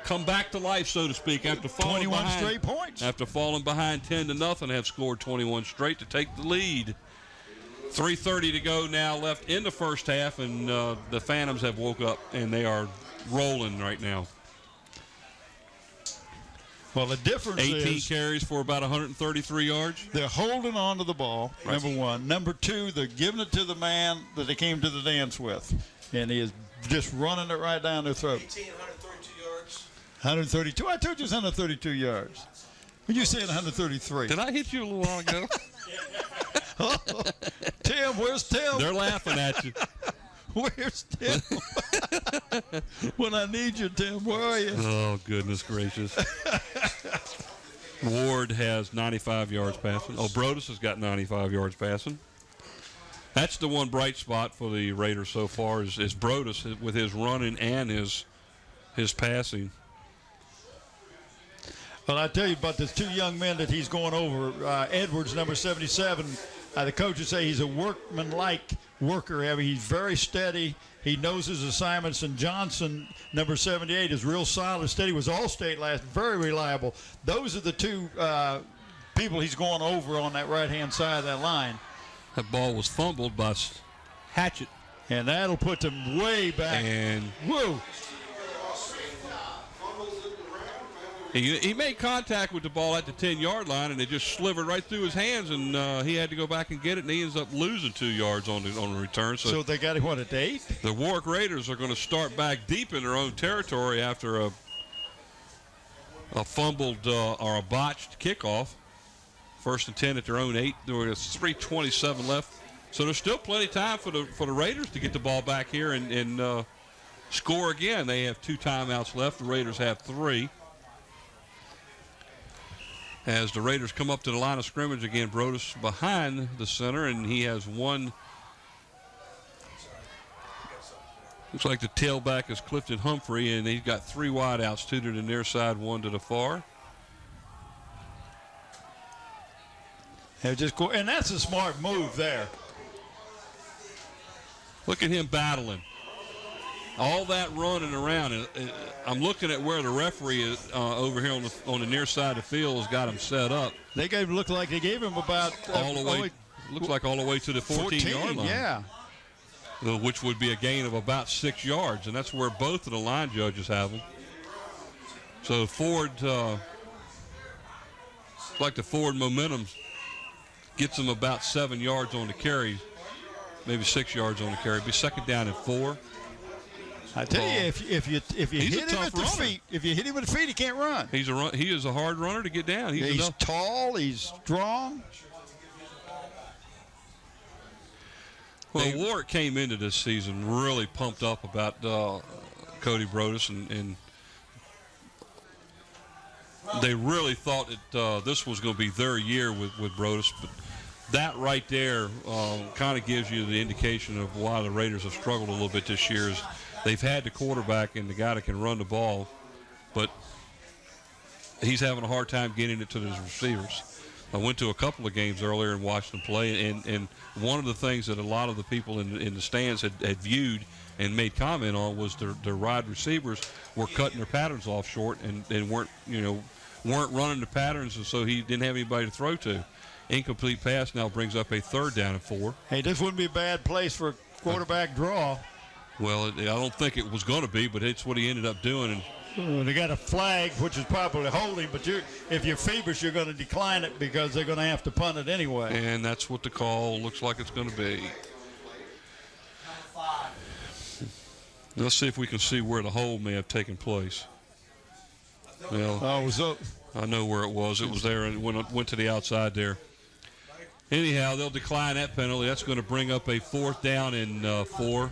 come back to life, so to speak, after falling 21 behind, straight points. After falling behind 10-0, have scored 21 straight to take the lead. 3:30 to go now left in the first half, and the Phantoms have woke up, and they are rolling right now. Well, the difference 18 is carries for about 133 yards. they're holding on to the ball, number 1. Number 2, they're giving it to the man that they came to the dance with, and he is just running it right down their throat. 18, 132 yards. 132. I told you it's 132 yards. When you saying 133? Did I hit you a little while ago? Tim, where's Tim? They're laughing at you. Where's Tim? When I need you, Tim, where are you? Oh, goodness gracious. Ward has 95 yards passing. Oh, Brodus has got 95 yards passing. That's the one bright spot for the Raiders so far is Brodus with his running and his passing. Well, I tell you about the 2 young men that he's going over. Edwards, number 77. The coaches say he's a workman-like worker. I mean, he's very steady. He knows his assignments. And Johnson, number 78, is real solid, steady. Was All-State last, very reliable. Those are the 2 people he's going over on that right-hand side of that line. That ball was fumbled by Hatchett. And that'll put them way back. And whoa. He made contact with the ball at the 10-yard line, and it just slivered right through his hands, and he had to go back and get it, and he ends up losing 2 yards on the return. So they got it, what, at 8? The Warwick Raiders are going to start back deep in their own territory after a fumbled or a botched kickoff. 1st and 10 at their own 8. There's 3:27 left. So there's still plenty of time for the Raiders to get the ball back here and score again. They have 2 timeouts left. The Raiders have 3. As the Raiders come up to the line of scrimmage again, Brodus behind the center, and he has one. Looks like the tailback is Clifton Humphrey, and he's got 3 wideouts, 2 to the near side, 1 to the far. And just go, and that's a smart move there. Look at him battling. All that running around. And I'm looking at where the referee is over here on the near side of the field has got him set up. They looked like they gave him about all the way. Looks like all the way to the 14-yard line. Yeah. Which would be a gain of about 6 yards, and that's where both of the line judges have them. So Ford, like the Ford momentum, gets them about 7 yards on the carry, maybe 6 yards on the carry. It'd be 2nd down and 4. I tell you, if you hit him at the feet, he can't run. He is a hard runner to get down. He's tall. He's strong. Well, Warwick came into this season really pumped up about Cody Brodus, and they really thought that this was going to be their year with Brodus. But that right there kind of gives you the indication of why the Raiders have struggled a little bit this year. Is they've had the quarterback and the guy that can run the ball, but he's having a hard time getting it to his receivers. I went to a couple of games earlier and watched them play, and one of the things that a lot of the people in the stands had viewed and made comment on was their wide receivers were cutting their patterns off short and weren't running the patterns, and so he didn't have anybody to throw to. Incomplete pass now brings up a 3rd down and 4. Hey, this wouldn't be a bad place for a quarterback draw. Well, I don't think it was going to be, but it's what he ended up doing. And they got a flag, which is probably holding, but if you're Phoebus, you're going to decline it because they're going to have to punt it anyway. And that's what the call looks like it's going to be. Let's see if we can see where the hold may have taken place. Well, I know where it was. It was there and went to the outside there. Anyhow, they'll decline that penalty. That's going to bring up a 4th down and 4.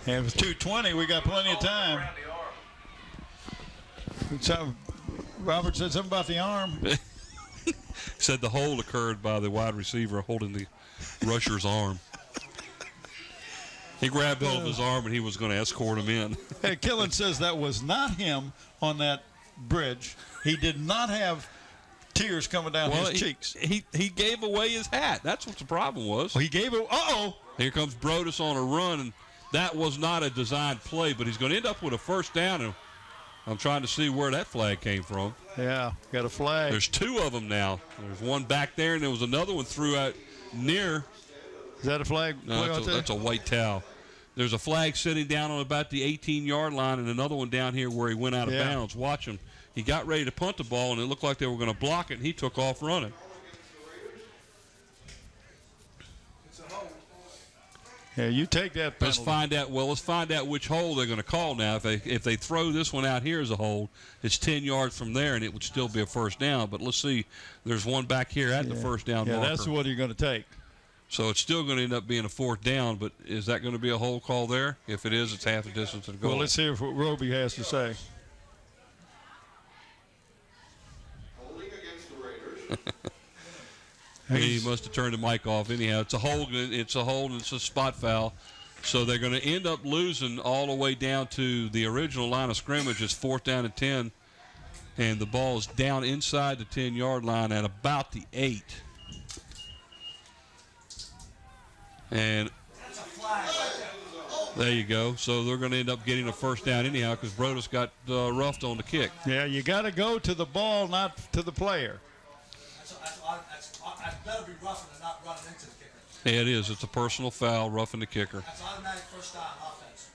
And with 2:20, we got plenty of time. Robert said something about the arm. Said the hold occurred by the wide receiver holding the rusher's arm. He grabbed hold of his arm and he was going to escort him in. Hey, Killen says that was not him on that bridge. He did not have tears coming down his cheeks. He gave away his hat. That's what the problem was. Well, he gave it. Here comes Brodus on a run, and that was not a designed play, but he's going to end up with a 1st down. And I'm trying to see where that flag came from. Yeah, got a flag. There's 2 of them now. There's one back there, and there was another one threw out near. Is that a flag? No, that's a white towel. There's a flag sitting down on about the 18-yard line, and another one down here where he went out of bounds. Watch him. He got ready to punt the ball, and it looked like they were going to block it, and he took off running. Yeah, you take that penalty. Let's find out which hold they're going to call now. If they throw this one out here as a hold, it's 10 yards from there, and it would still be a 1st down. But let's see. There's one back here at the 1st down marker. Yeah, that's what you're going to take. So it's still going to end up being a 4th down, but is that going to be a hold call there? If it is, it's half the distance to the goal. Well, let's hear what Roby has to say. Holding against the Raiders. He must have turned the mic off. Anyhow, it's a hold. It's a spot foul. So they're going to end up losing all the way down to the original line of scrimmage. It's 4th down and 10, and the ball is down inside the 10-yard line at about the 8. And there you go. So they're going to end up getting a 1st down anyhow because Brodus got roughed on the kick. Yeah, you got to go to the ball, not to the player. to be roughing and not running into the kicker. Yeah, it is. It's a personal foul, roughing the kicker. That's automatic first down offense.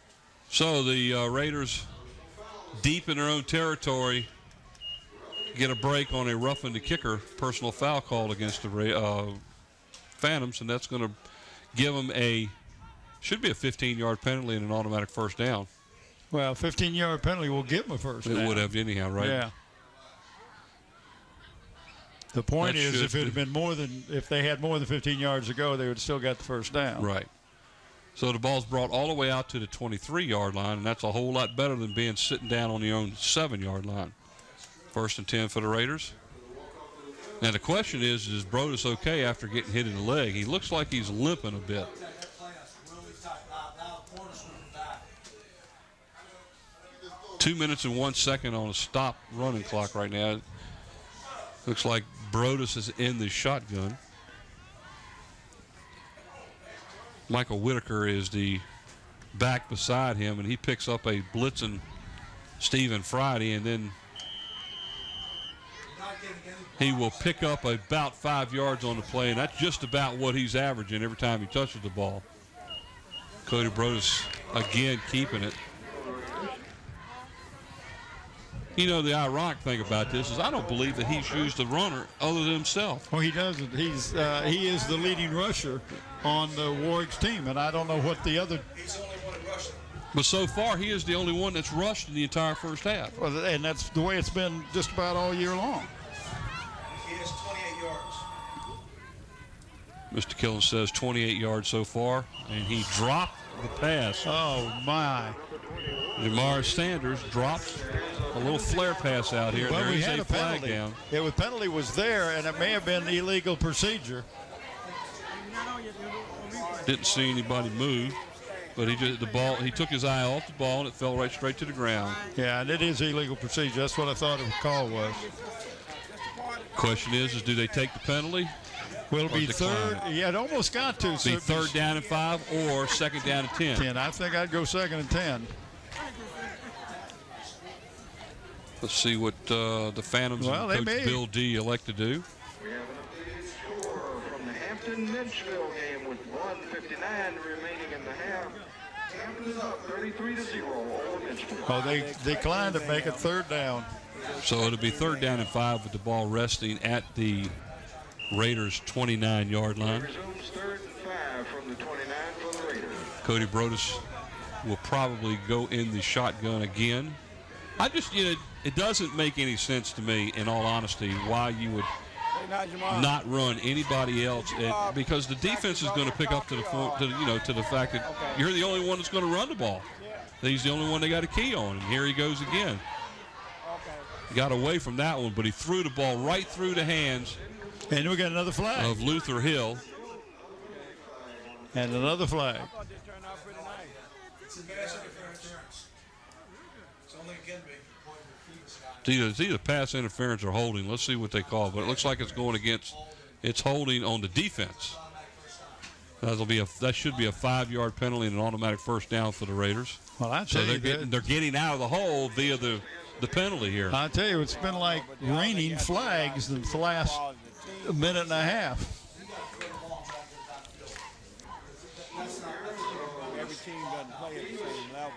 So the Raiders, deep in their own territory, get a break on a roughing the kicker personal foul called against the Phantoms, and that's going to give them should be a 15-yard penalty and an automatic first down. Well, 15-yard penalty will give them a first down. It would have anyhow, right? Yeah. The point That is, if should it had been if they had more than 15 yards to go, they would have still got the first down. Right. So the ball's brought all the way out to the 23-yard line, and that's a whole lot better than being sitting down on your own 7-yard line. 1st and 10 for the Raiders. Now the question is Brodus okay after getting hit in the leg? He looks like he's limping a bit. 2 minutes and 1 second on a stop running clock right now. Looks like Brodus is in the shotgun. Michael Whitaker is the back beside him, and he picks up a blitzing Stephen Friday, and then he will pick up about 5 yards on the play, and that's just about what he's averaging every time he touches the ball. Cody Brodus again keeping it. You know, the ironic thing about this is I don't believe that he's used a runner other than himself. Well, he doesn't. He is the leading rusher on the Warwick's team, and I don't know what the other. He's the only one that rushed. But so far, he is the only one that's rushed in the entire first half. Well, and that's the way it's been just about all year long. He has 28 yards. Mr. Killen says 28 yards so far, and he dropped the pass. Oh, my. Jamar Sanders dropped a little flare pass out here. Well, there we is had a flag penalty. down. Yeah, the penalty was there, and it may have been illegal procedure. Didn't see anybody move, but he took his eye off the ball, and it fell right straight to the ground. Yeah, and it is illegal procedure. That's what I thought the call was. Question is do they take the penalty? Will it be decline? third? Yeah, it almost got to. Be third down and 5 or second down and 10. 10. I think I'd go second and 10. Let's see what the Phantoms and Coach Bill D elect to do. We have an updated score from the Hampton-Mitchville game with 1:59 remaining in the half. Hampton is up 33-0 over Mitchville. Oh, they declined to make it third down. So it'll be third down and 5 with the ball resting at the Raiders' 29-yard line. Resumes third and 5 from the 29 for the Raiders. Cody Brodus will probably go in the shotgun again. It doesn't make any sense to me, in all honesty, why you would not run anybody else, because the defense is going to pick up to the fact that you're the only one that's going to run the ball. He's the only one they got a key on, and here he goes again. He got away from that one, but he threw the ball right through the hands. And we got another flag of Luther Hill. And another flag. It's only it can be. It's either pass interference or holding. Let's see what they call, but it looks like it's going against. It's holding on the defense. That should be a 5-yard penalty and an automatic first down for the Raiders. Well, I tell you, they're getting out of the hole via the penalty here. I tell you, it's been like raining flags the last minute and a half. Every team doesn't play at the same level.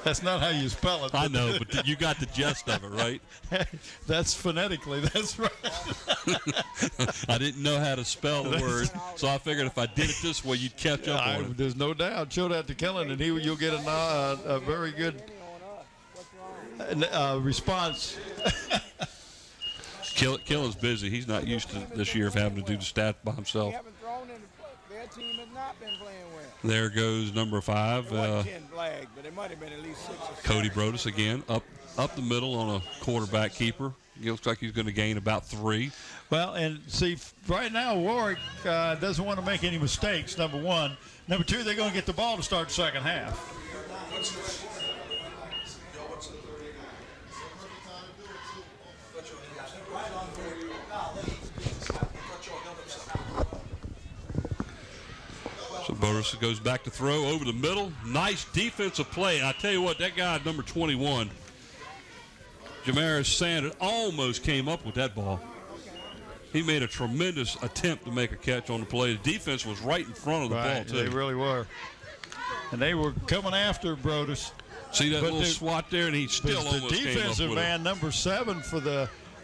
That's not how you spell it. I know, but you got the gist of it, right? That's phonetically. That's right. I didn't know how to spell the word, so I figured if I did it this way, you'd catch up on it. There's no doubt. Show that to Kellen, and you'll get a very good response. Killen's busy. He's not used to this year of having to do the stats by himself. Their team has not been playing well. There goes number 5. 10 flags, but it might have been at least 6 or 7. Cody Brodus again, up the middle on a quarterback keeper. It looks like he's going to gain about 3. Well, and see, right now Warwick doesn't want to make any mistakes, number one. Number two, they're going to get the ball to start the second half. So Brodus goes back to throw over the middle. Nice defensive play. And I tell you what, that guy, number 21, Jamaris Sanders almost came up with that ball. He made a tremendous attempt to make a catch on the play. The defense was right in front of the ball, too. They really were. And they were coming after Brodus. See that little swat there, and he still almost came up with it. The defensive man, number 7 for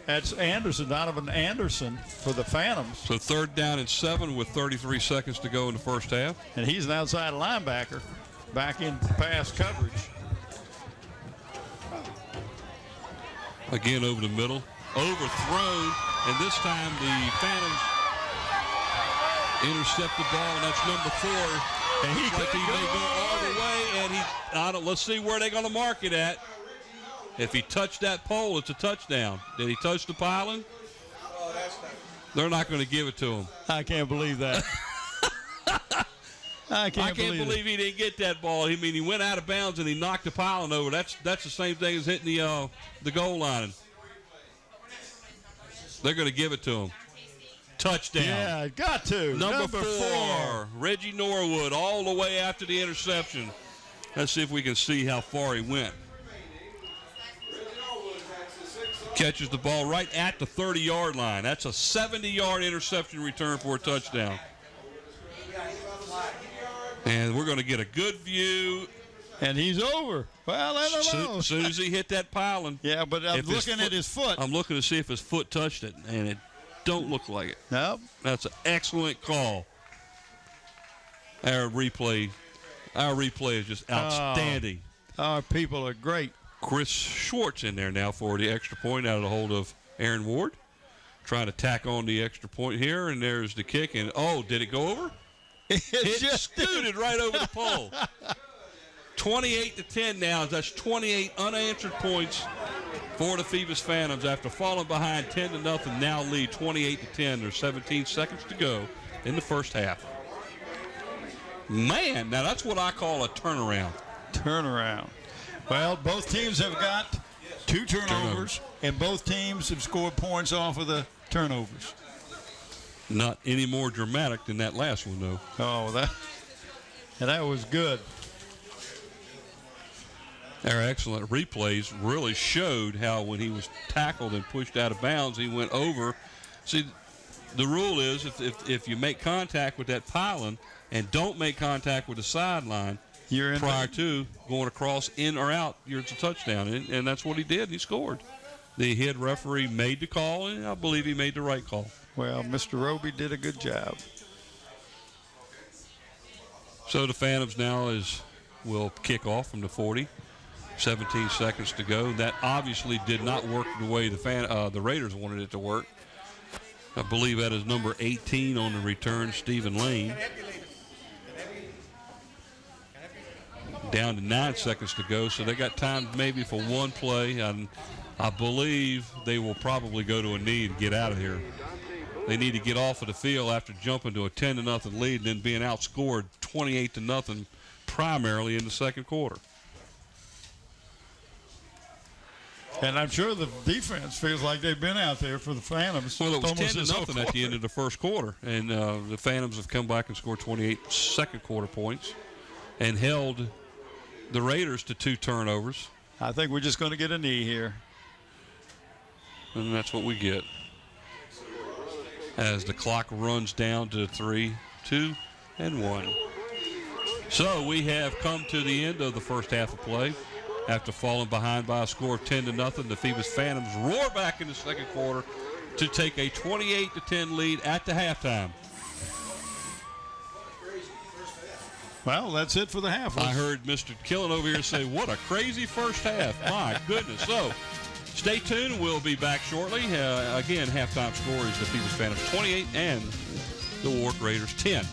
that's Anderson, Donovan Anderson for the Phantoms. So 3rd down and 7 with 33 seconds to go in the first half. And he's an outside linebacker back in pass coverage. Again over the middle. Overthrown, and this time the Phantoms intercept the ball, and that's number 4. And he may go all the way, and let's see where they're going to mark it at. If he touched that pole, it's a touchdown. Did he touch the pylon? They're not going to give it to him. I can't believe that. I can't believe he didn't get that ball. I mean, he went out of bounds and he knocked the pylon over. That's the same thing as hitting the goal line. They're going to give it to him. Touchdown. Yeah, got to. Number 4, Reggie Norwood, all the way after the interception. Let's see if we can see how far he went. Catches the ball right at the 30-yard line. That's a 70-yard interception return for a touchdown. And we're going to get a good view. And he's over. Well, I don't know. As soon as he hit that pylon. Yeah, but I'm looking at his foot. I'm looking to see if his foot touched it, and it don't look like it. Nope. That's an excellent call. Our replay is just outstanding. Our people are great. Chris Schwartz in there now for the extra point out of the hold of Aaron Ward. Trying to tack on the extra point here, and there's the kick. And, did it go over? It just scooted right over the pole. 28-10 now. That's 28 unanswered points for the Phoebus Phantoms after falling behind 10-0. Now lead 28-10. There's 17 seconds to go in the first half. Man, now that's what I call a turnaround. Turnaround. Well, both teams have got 2 turnovers, and both teams have scored points off of the turnovers. Not any more dramatic than that last one, though. Oh, that was good. Our excellent replays really showed how when he was tackled and pushed out of bounds, he went over. See, the rule is if you make contact with that pylon and don't make contact with the sideline prior to going across, in or out, it's a touchdown. And that's what he did. He scored. The head referee made the call, and I believe he made the right call. Well, Mr. Roby did a good job. So the Phantoms now will kick off from the 40. 17 seconds to go. That obviously did not work the way the Raiders wanted it to work. I believe that is number 18 on the return, Stephen Lane. Down to 9 seconds to go, so they got time maybe for one play, and I believe they will probably go to a knee to get out of here. They need to get off of the field after jumping to a 10-0 lead and then being outscored 28-0 primarily in the second quarter. And I'm sure the defense feels like they've been out there for the Phantoms. Well, it was 10-0 at the end of the first quarter, and the Phantoms have come back and scored 28 second quarter points and held the Raiders to 2 turnovers. I think we're just going to get a knee here. And that's what we get. As the clock runs down to 3, 2, and 1. So we have come to the end of the first half of play. After falling behind by a score of 10-0, the Phoebus Phantoms roar back in the second quarter to take a 28-10 lead at the halftime. Well, that's it for the half. I heard Mr. Killen over here say, what a crazy first half. My goodness. So stay tuned. We'll be back shortly. Again, halftime score is the Phoebus Phantoms 28 and the Warwick Raiders 10.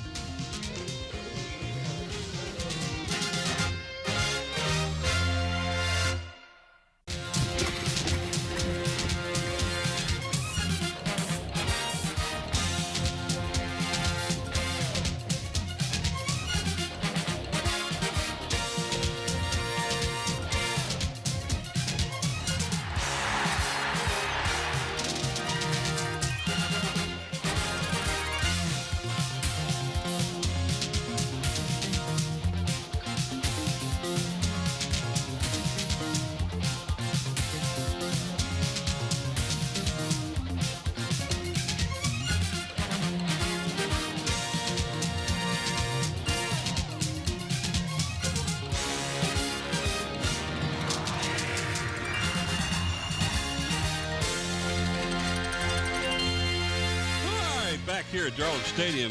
here at Darling Stadium,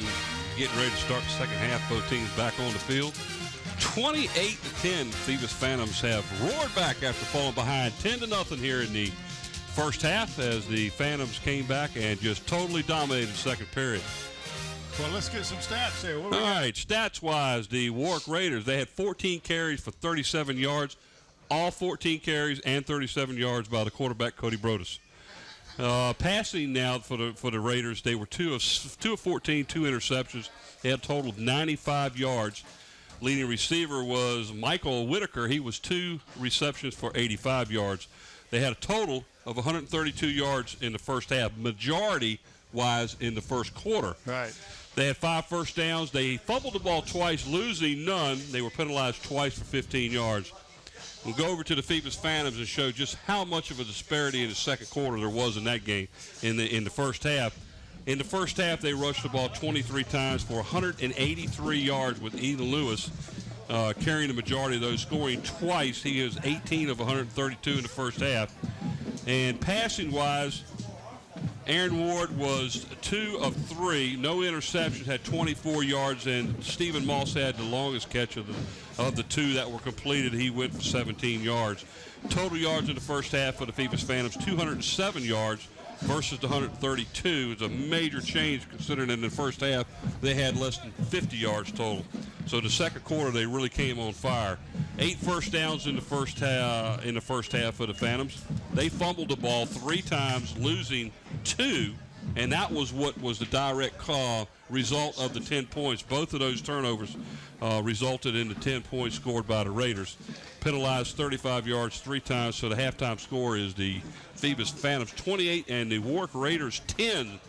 getting ready to start the second half. Both teams back on the field. 28-10, Phoebus Phantoms have roared back after falling behind 10-0 here in the first half as the Phantoms came back and just totally dominated the second period. Well, let's get some stats here. All right, stats-wise, the Warwick Raiders, they had 14 carries for 37 yards, all 14 carries and 37 yards by the quarterback, Cody Brodus. Passing now for the Raiders, they were 2 of 14, 2 interceptions. They had a total of 95 yards. Leading receiver was Michael Whitaker. He was 2 receptions for 85 yards. They had a total of 132 yards in the first half, majority-wise in the first quarter. Right. They had 5 first downs. They fumbled the ball twice, losing none. They were penalized twice for 15 yards. We'll go over to the Phoebus Phantoms and show just how much of a disparity in the second quarter there was in that game in the first half. In the first half, they rushed the ball 23 times for 183 yards with Ethan Lewis carrying the majority of those, scoring twice. He is 18 of 132 in the first half. And passing-wise, Aaron Ward was 2 of 3, no interceptions, had 24 yards, and Stephen Moss had the longest catch of the 2 that were completed. He went for 17 yards. Total yards in the first half for the Phoebus Phantoms, 207 yards versus the 132. It's a major change considering in the first half they had less than 50 yards total. So the second quarter they really came on fire. 8 first downs in the first half for the Phantoms. They fumbled the ball 3 times, losing 2, and that was what was the direct result of the 10 points. Both of those turnovers resulted in the 10 points scored by the Raiders. Penalized 35 yards 3 times, so the halftime score is the Phoebus Phantoms 28 and the Warwick Raiders 10.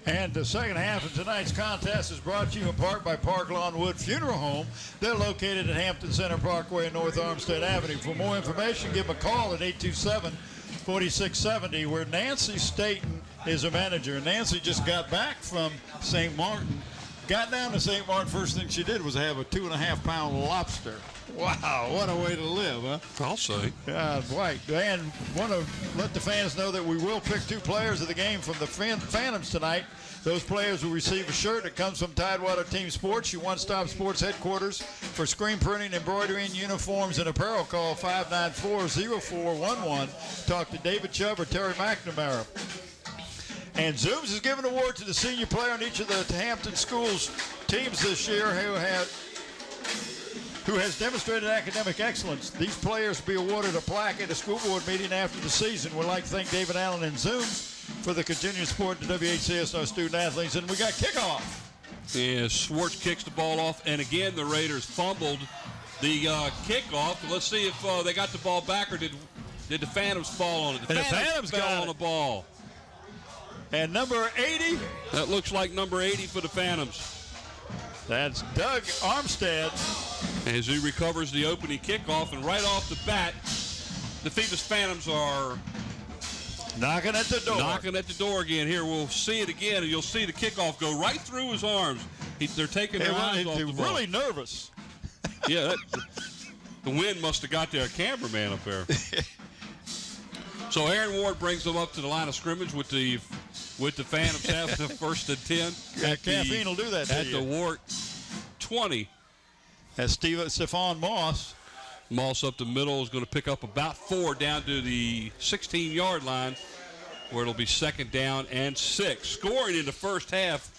And the second half of tonight's contest is brought to you in part by Park Lawn Wood Funeral Home. They're located at Hampton Center Parkway and North Armstead Avenue. For more information, give them a call at 827-4670, where Nancy Staten is a manager. Nancy just got back from St. Martin. Got down to St. Martin, first thing she did was have a 2.5-pound lobster. Wow, what a way to live, huh? I'll say. Right. And want to let the fans know that we will pick 2 players of the game from the Phantoms tonight. Those players will receive a shirt that comes from Tidewater Team Sports, your one-stop sports headquarters. For screen printing, embroidery, uniforms, and apparel, call 594-0411. Talk to David Chubb or Terry McNamara. And Zooms is giving an award to the senior player on each of the Hampton Schools teams this year who has demonstrated academic excellence. These players will be awarded a plaque at a school board meeting after the season. We'd like to thank David Allen and Zooms for the continued support to WHCS and our student athletes. And we got kickoff. Yeah, Schwartz kicks the ball off, and again the Raiders fumbled the kickoff. Let's see if they got the ball back, or did the Phantoms fall on it? The Phantoms fell on the ball. And number 80. That looks like number 80 for the Phantoms. That's Doug Armstead. As he recovers the opening kickoff, and right off the bat, the Phoebus Phantoms are knocking at the door. Knocking at the door again. Here, we'll see it again, and you'll see the kickoff go right through his arms. They're taking their eyes off the ball. Really nervous. Yeah, the wind must have got their cameraman up there. So Aaron Ward brings them up to the line of scrimmage with the Phantoms after the first and 10. Caffeine will do that to at you. the Warwick 20. As Stephon Moss. Moss up the middle is going to pick up about 4 down to the 16-yard line, where it'll be 2nd down and 6. Scoring in the first half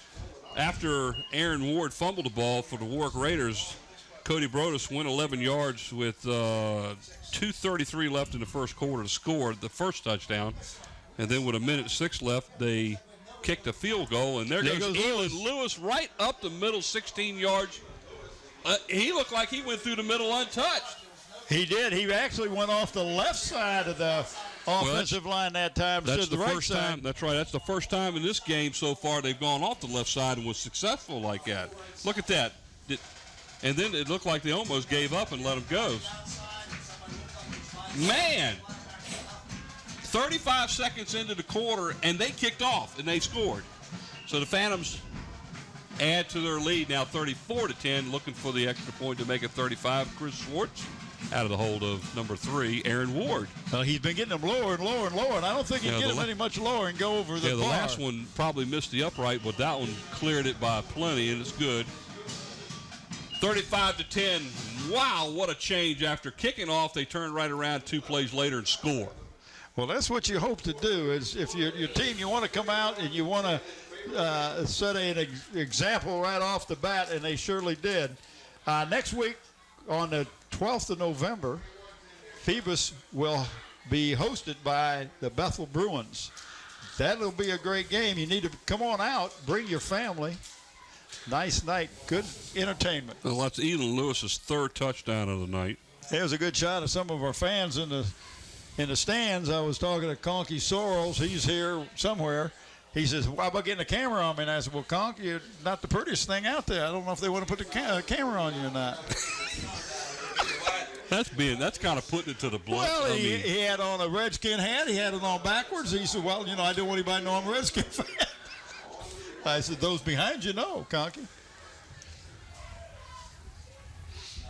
after Aaron Ward fumbled the ball for the Warwick Raiders. Cody Brodus went 11 yards with 2:33 left in the first quarter to score the first touchdown. And then with 1:06 left, they kicked a field goal. And there goes Elon Lewis right up the middle, 16 yards. He looked like he went through the middle untouched. He did. He actually went off the left side of the offensive line that time. That's the first time. That's right. That's the first time in this game so far they've gone off the left side and was successful like that. Look at that. And then it looked like they almost gave up and let him go. Man, 35 seconds into the quarter, and they kicked off, and they scored. So the Phantoms add to their lead now 34-10, looking for the extra point to make it 35. Chris Schwartz out of the hold of number 3, Aaron Ward. Well, he's been getting them lower and lower and lower, and I don't think he can get them any much lower and go over the bar. The last one probably missed the upright, but that one cleared it by plenty, and it's good. 35-10. Wow, what a change. After kicking off, they turn right around 2 plays later and score. Well, that's what you hope to do. Is if your team, you want to come out and you want to set an example right off the bat, and they surely did. Next week, on the 12th of November, Phoebus will be hosted by the Bethel Bruins. That'll be a great game. You need to come on out, bring your family. Nice night, good entertainment. Well, that's Elon Lewis's 3rd touchdown of the night. There's a good shot of some of our fans in the stands. I was talking to Conky Sorrells. He's here somewhere. He says, "Why about getting a camera on me?" And I said, "Well, Conky, you're not the prettiest thing out there. I don't know if they want to put the camera on you or not." That's kind of putting it to the blunt. Well, he had on a Redskin hat. He had it on backwards. He said, "Well, I don't want anybody to know I'm a Redskin fan." I said, "Those behind you know, Conky."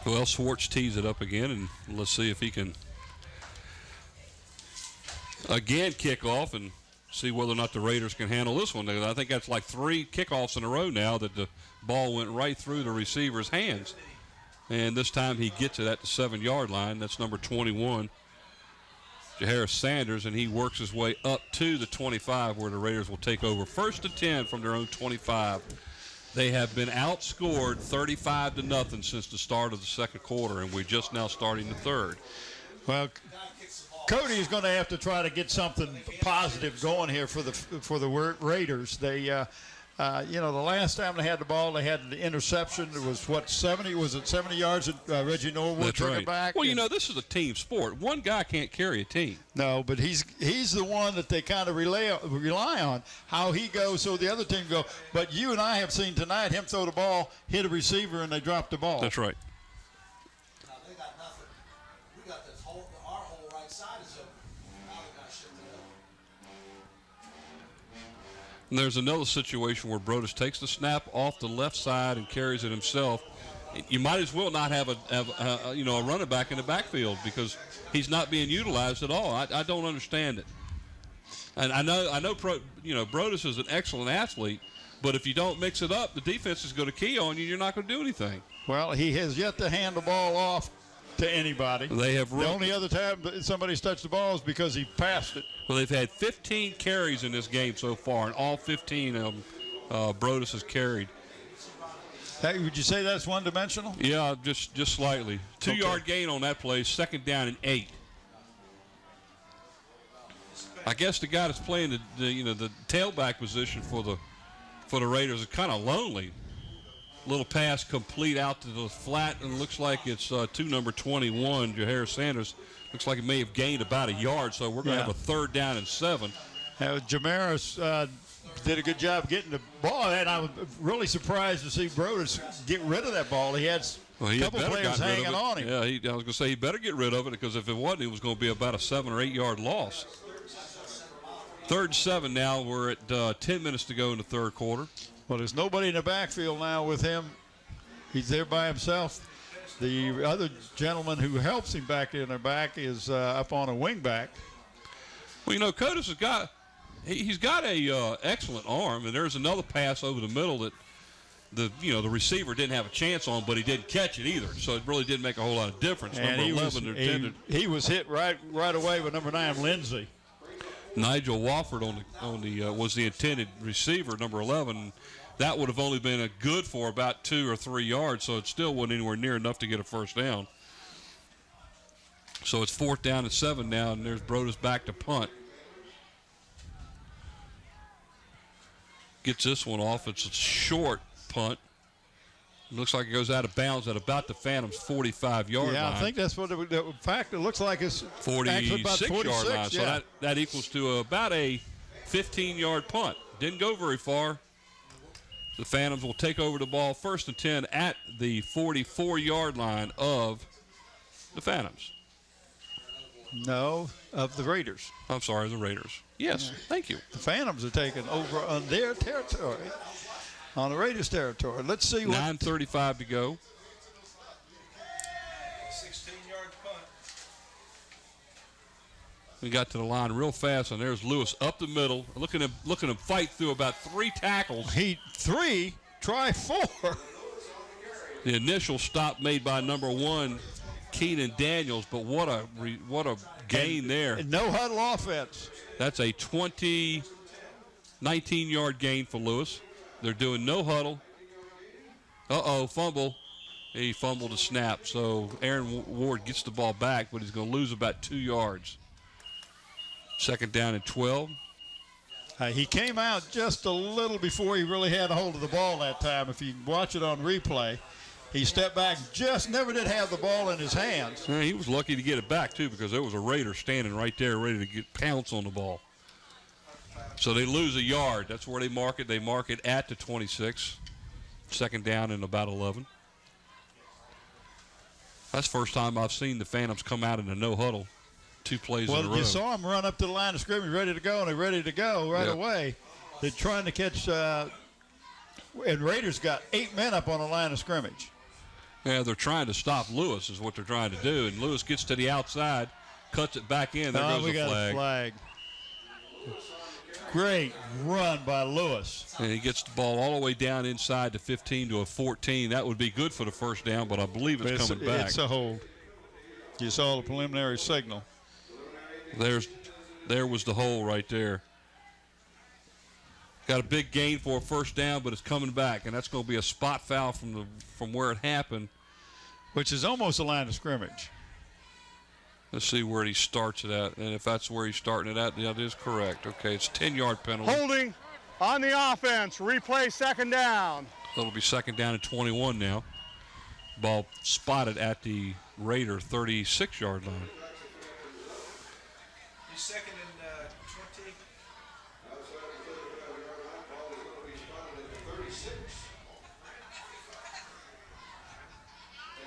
Well, Swartz tees it up again, and let's see if he can again kick off and see whether or not the Raiders can handle this one. I think that's like 3 kickoffs in a row now that the ball went right through the receiver's hands. And this time he gets it at the 7-yard line. That's number 21, Jaharis Sanders, and he works his way up to the 25 where the Raiders will take over. 1st and 10 from their own 25. They have been outscored 35-0 since the start of the second quarter, and we're just now starting the third. Well, Cody is going to have to try to get something positive going here for the Raiders. They, the last time they had the ball, they had the interception. It was 70? Was it 70 yards? And Reggie Norwood took it back. Well, this is a team sport. One guy can't carry a team. No, but he's the one that they kind of rely on how he goes, so the other team go. But you and I have seen tonight him throw the ball, hit a receiver, and they drop the ball. That's right. And there's another situation where Brodus takes the snap off the left side and carries it himself. You might as well not have a running back in the backfield because he's not being utilized at all. I don't understand it. And I know Brodus is an excellent athlete, but if you don't mix it up, the defense is going to key on you. You're not going to do anything. Well, he has yet to hand the ball off to anybody. The only other time somebody's touched the ball is because he passed it. Well, they've had 15 carries in this game so far, and all 15 of them Brodus has carried. Hey, would you say that's one-dimensional? Yeah, just slightly. 2-yard gain on that play, 2nd down and 8. I guess the guy that's playing the tailback position for the Raiders is kind of lonely. Little pass complete out to the flat, and looks like it's to number 21, Jaharis Sanders. Looks like it may have gained about a yard, so we're going to have a 3rd down and 7. Jamaris did a good job getting the ball, and I was really surprised to see Brodus get rid of that ball. He had a couple players hanging on him. Yeah, I was going to say he better get rid of it because if it wasn't, it was going to be about a 7 or 8 yard loss. 3rd and 7 now. We're at 10 minutes to go in the third quarter. Well, there's nobody in the backfield now with him. He's there by himself. The other gentleman who helps him back in the back is up on a wing back. Well, Codis has got a excellent arm, and there's another pass over the middle that the receiver didn't have a chance on, but he didn't catch it either. So it really didn't make a whole lot of difference. And number 11 he was hit right away with number 9, Lindsey. Nigel Wofford was the intended receiver, number 11. That would have only been a good for about 2 or 3 yards, so it still wasn't anywhere near enough to get a first down. So it's 4th down and 7 now, and there's Brodus back to punt. Gets this one off. It's a short punt. It looks like it goes out of bounds at about the Phantoms' 45-yard line. Yeah, I think that's what in fact, it looks like it's 46-yard line. Yeah. So that equals to about a 15-yard punt. Didn't go very far. The Phantoms will take over the ball 1st and 10 at the 44-yard line of the Phantoms. No, of the Raiders. I'm sorry, the Raiders. Yes, thank you. The Phantoms are taking over on their territory, on the Raiders' territory. Let's see what. 9:35 to go. 16-yard punt. We got to the line real fast, and there's Lewis up the middle, looking to fight through about 3 tackles. Try 4. The initial stop made by number 1, Keenan Daniels, but what a gain there. No huddle offense. That's a 19-yard gain for Lewis. They're doing no huddle. Fumble. He fumbled a snap, so Aaron Ward gets the ball back, but he's going to lose about 2 yards. 2nd down and 12. He came out just a little before he really had a hold of the ball that time. If you watch it on replay, he stepped back, just never did have the ball in his hands. Yeah, he was lucky to get it back, too, because there was a Raider standing right there ready to pounce on the ball. So they lose a yard. That's where they mark it. They mark it at the 26. 2nd down and about 11. That's the first time I've seen the Phantoms come out in a no huddle 2 plays in a row. Well, you saw them run up to the line of scrimmage, ready to go, and they're ready to go right away. They're trying to catch, and Raiders got 8 men up on the line of scrimmage. Yeah, they're trying to stop Lewis is what they're trying to do, and Lewis gets to the outside, cuts it back in. There goes we the got flag. a flag. Great run by Lewis. And he gets the ball all the way down inside the 15 to a 14. That would be good for the first down, but I believe it's coming back. It's a hold. You saw the preliminary signal. There was the hole right there. Got a big gain for a first down, but it's coming back, and that's going to be a spot foul from where it happened. Which is almost a line of scrimmage. Let's see where he starts it at, and if that's where he's starting it at, that is correct. Okay, it's a 10-yard penalty. Holding on the offense. Replay 2nd down. It'll be 2nd down and 21 now. Ball spotted at the Raider 36-yard line. 2nd and 20.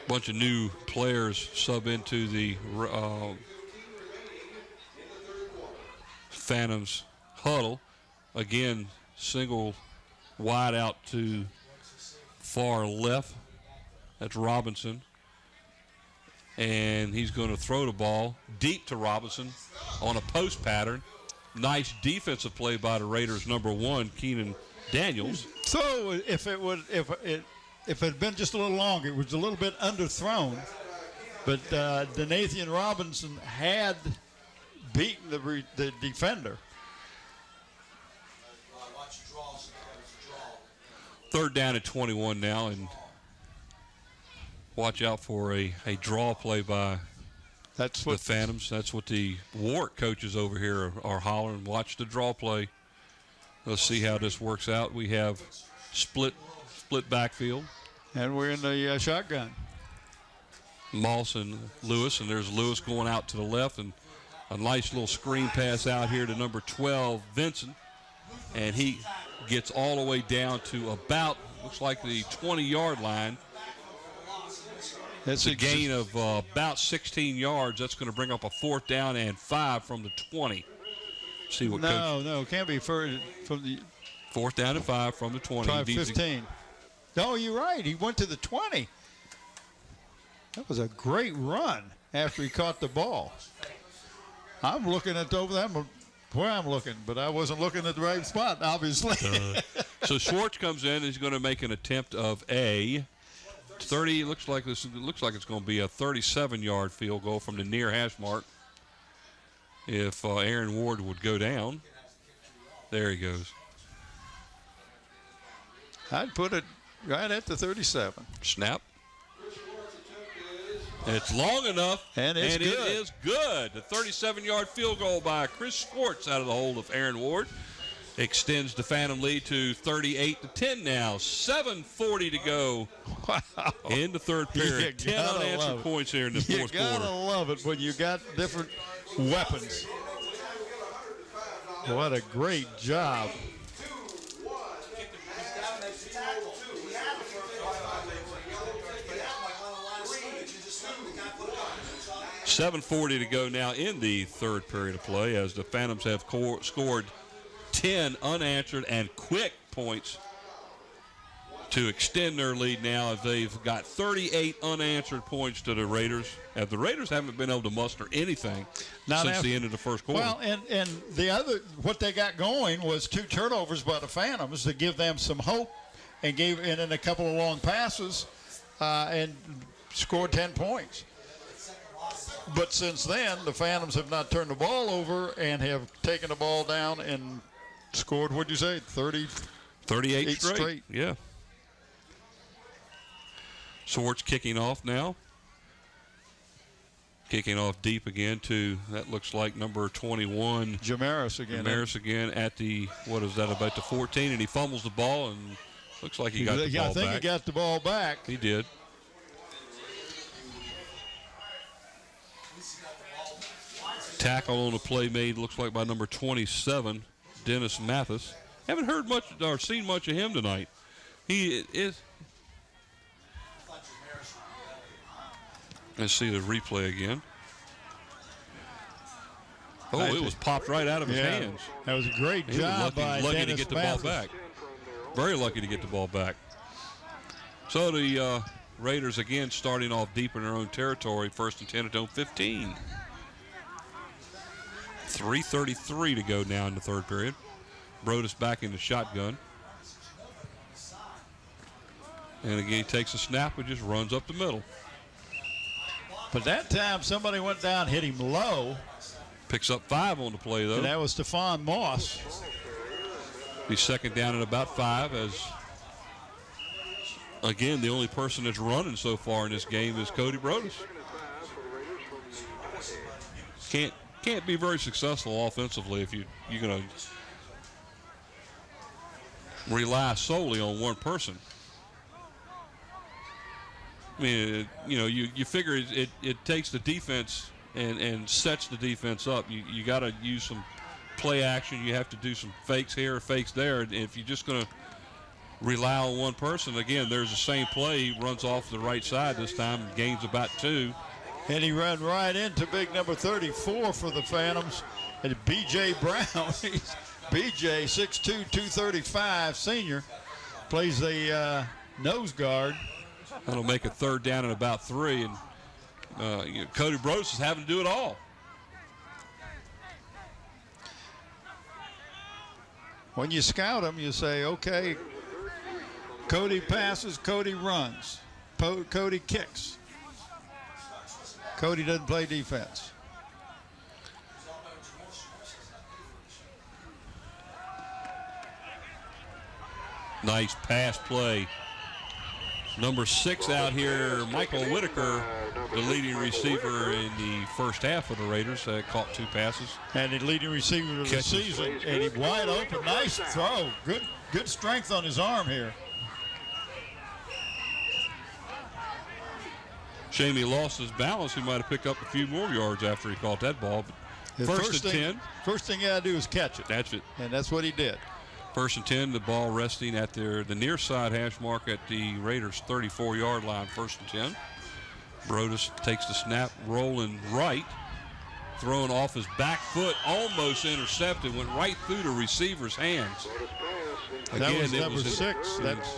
Bunch of new players sub into the Phantoms huddle. Again, single wide out to far left. That's Robinson. And he's going to throw the ball deep to Robinson on a post pattern. Nice defensive play by the Raiders' number 1, Keenan Daniels. So if it had been just a little longer, it was a little bit underthrown. But Donathan Robinson had beaten the defender. 3rd down and 21 now, and watch out for a draw play by the Phantoms. That's what the Warwick coaches over here are hollering. Watch the draw play. Let's see how this works out. We have split backfield. And we're in the shotgun. Moss and Lewis, and there's Lewis going out to the left, and a nice little screen pass out here to number 12, Vincent. And he gets all the way down to about, looks like the 20-yard line. That's a gain of about 16 yards. That's going to bring up a 4th down and 5 from the 20. See what coach. No, it can't be further from the 4th down and 5 from the 20. Try 15. No, you're right. He went to the 20. That was a great run after he caught the ball. I'm looking at over there. Where I'm looking, but I wasn't looking at the right spot, obviously. So Schwartz comes in. He's going to make an attempt of a 30. Looks like it's going to be a 37-yard field goal from the near hash mark. If Aaron Ward would go down, there he goes. I'd put it right at the 37. Snap. It's long enough, and it is good. The 37-yard field goal by Chris Schwartz out of the hold of Aaron Ward extends the Phantom lead to 38-10 now. 7:40 to go in the 3rd period. 10 unanswered points here in the 4th quarter. You gotta love it when you got different weapons. What a great job. 7:40 to go now in the 3rd period of play as the Phantoms have scored 10 unanswered and quick points to extend their lead now as they've got 38 unanswered points to the Raiders. As the Raiders haven't been able to muster anything since the end of the first quarter. Well, and the other, what they got going was 2 turnovers by the Phantoms to give them some hope, and then a couple of long passes, and scored 10 points. But since then, the Phantoms have not turned the ball over and have taken the ball down and scored, what'd you say, 38 straight. Yeah. Swartz kicking off now. Kicking off deep again to, that looks like number 21. Jamaris again. Jamaris again at the, what is that, about the 14, and he fumbles the ball, and looks like he got the ball back. I think he got the ball back. He did. Tackle on the play made, looks like by number 27, Dennis Mathis. Haven't heard much or seen much of him tonight. He is. Let's see the replay again. Oh, it was popped right out of his hands. That was a great job by lucky Dennis to get the Mathis. ball back. Very lucky to get the ball back. So the Raiders again starting off deep in their own territory. 1st and 10 at their own 15. 3:33 to go now in the third period. Brodus back in the shotgun. And again, he takes a snap and just runs up the middle. But that time, somebody went down, hit him low. Picks up 5 on the play, though. And that was Stephon Moss. He's second down at about 5 as, again, the only person that's running so far in this game is Cody Brodus. Can't be very successful offensively if you're going to rely solely on one person. I mean, you figure it takes the defense and sets the defense up. You got to use some play action. You have to do some fakes here, fakes there. And if you're just going to rely on one person, again, there's the same play. He runs off the right side this time, gains about 2. And he ran right into big number 34 for the Phantoms, and B.J. Brown. He's B.J., 6'2", 235, senior, plays the nose guard. That'll make a third down and about 3, and Cody Brodus is having to do it all. When you scout him, you say, okay, Cody passes, Cody runs, Cody kicks. Cody doesn't play defense. Nice pass play. Number 6 out here, Michael Whitaker, the leading receiver in the first half of the Raiders, caught 2 passes. And the leading receiver of the season. And he wide open. Nice throw. Good strength on his arm here. Shame he lost his balance. He might have picked up a few more yards after he caught that ball. But first and 10. First thing you got to do is catch it. That's it. And that's what he did. 1st and 10, the ball resting at the near side hash mark at the Raiders' 34-yard line, 1st and 10. Brodus takes the snap, rolling right, throwing off his back foot, almost intercepted, went right through the receiver's hands. That was number 6. That's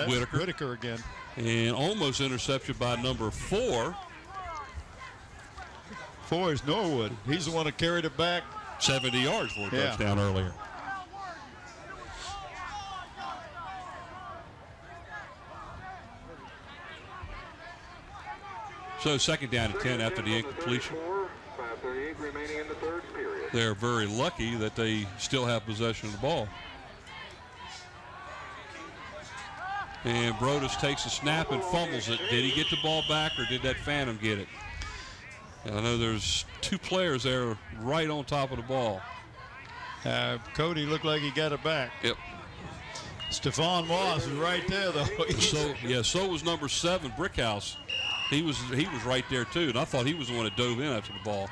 Whitaker. Whitaker again. And almost intercepted by number 4. 4 is Norwood. He's the one that carried it back 70 yards for a touchdown earlier. So 2nd down and 10 after the incompletion. They're very lucky that they still have possession of the ball. And Brodus takes a snap and fumbles it. Did he get the ball back or did that Phantom get it? And I know there's 2 players there right on top of the ball. Cody looked like he got it back. Yep. Stephon Moss is right there, though. So was number 7, Brickhouse. He was right there, too. And I thought he was the one that dove in after the ball.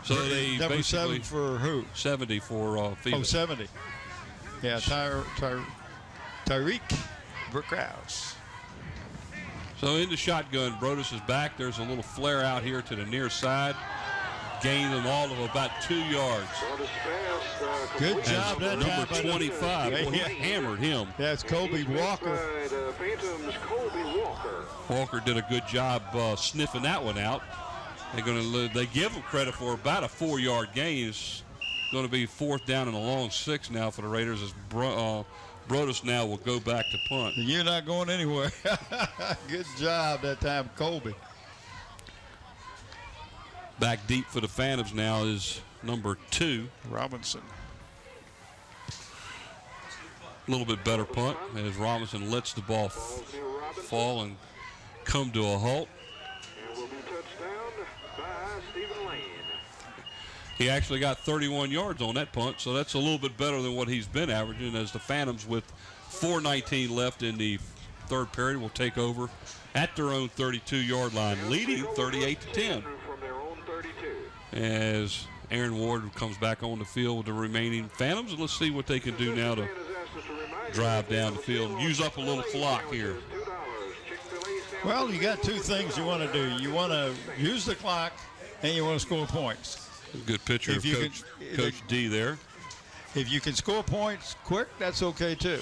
So they number basically 7 for who? 70 for Phoebus. Oh, 70. Yeah, Tyreek Brickhouse. So in the shotgun, Brodus is back. There's a little flare out here to the near side. gained them all of about 2 yards. Good job that time. Number 25, boy, he hammered him. That's Colby Walker. Walker did a good job sniffing that one out. They give him credit for about a 4-yard gain. It's going to be 4th down and a long 6 now for the Raiders as Brodus now will go back to punt. You're not going anywhere. Good job that time, Colby. Back deep for the Phantoms now is number 2. Robinson. A little bit better punt as Robinson lets the ball fall and come to a halt. He actually got 31 yards on that punt, so that's a little bit better than what he's been averaging, as the Phantoms, with 4:19 left in the third period, will take over at their own 32-yard line, leading 38-10. As Aaron Ward comes back on the field with the remaining Phantoms, and let's see what they can do now to drive down the field and use up a little clock here. Well, you got 2 things you want to do. You want to use the clock, and you want to score points. Good picture of Coach D there. If you can score points quick, that's okay too.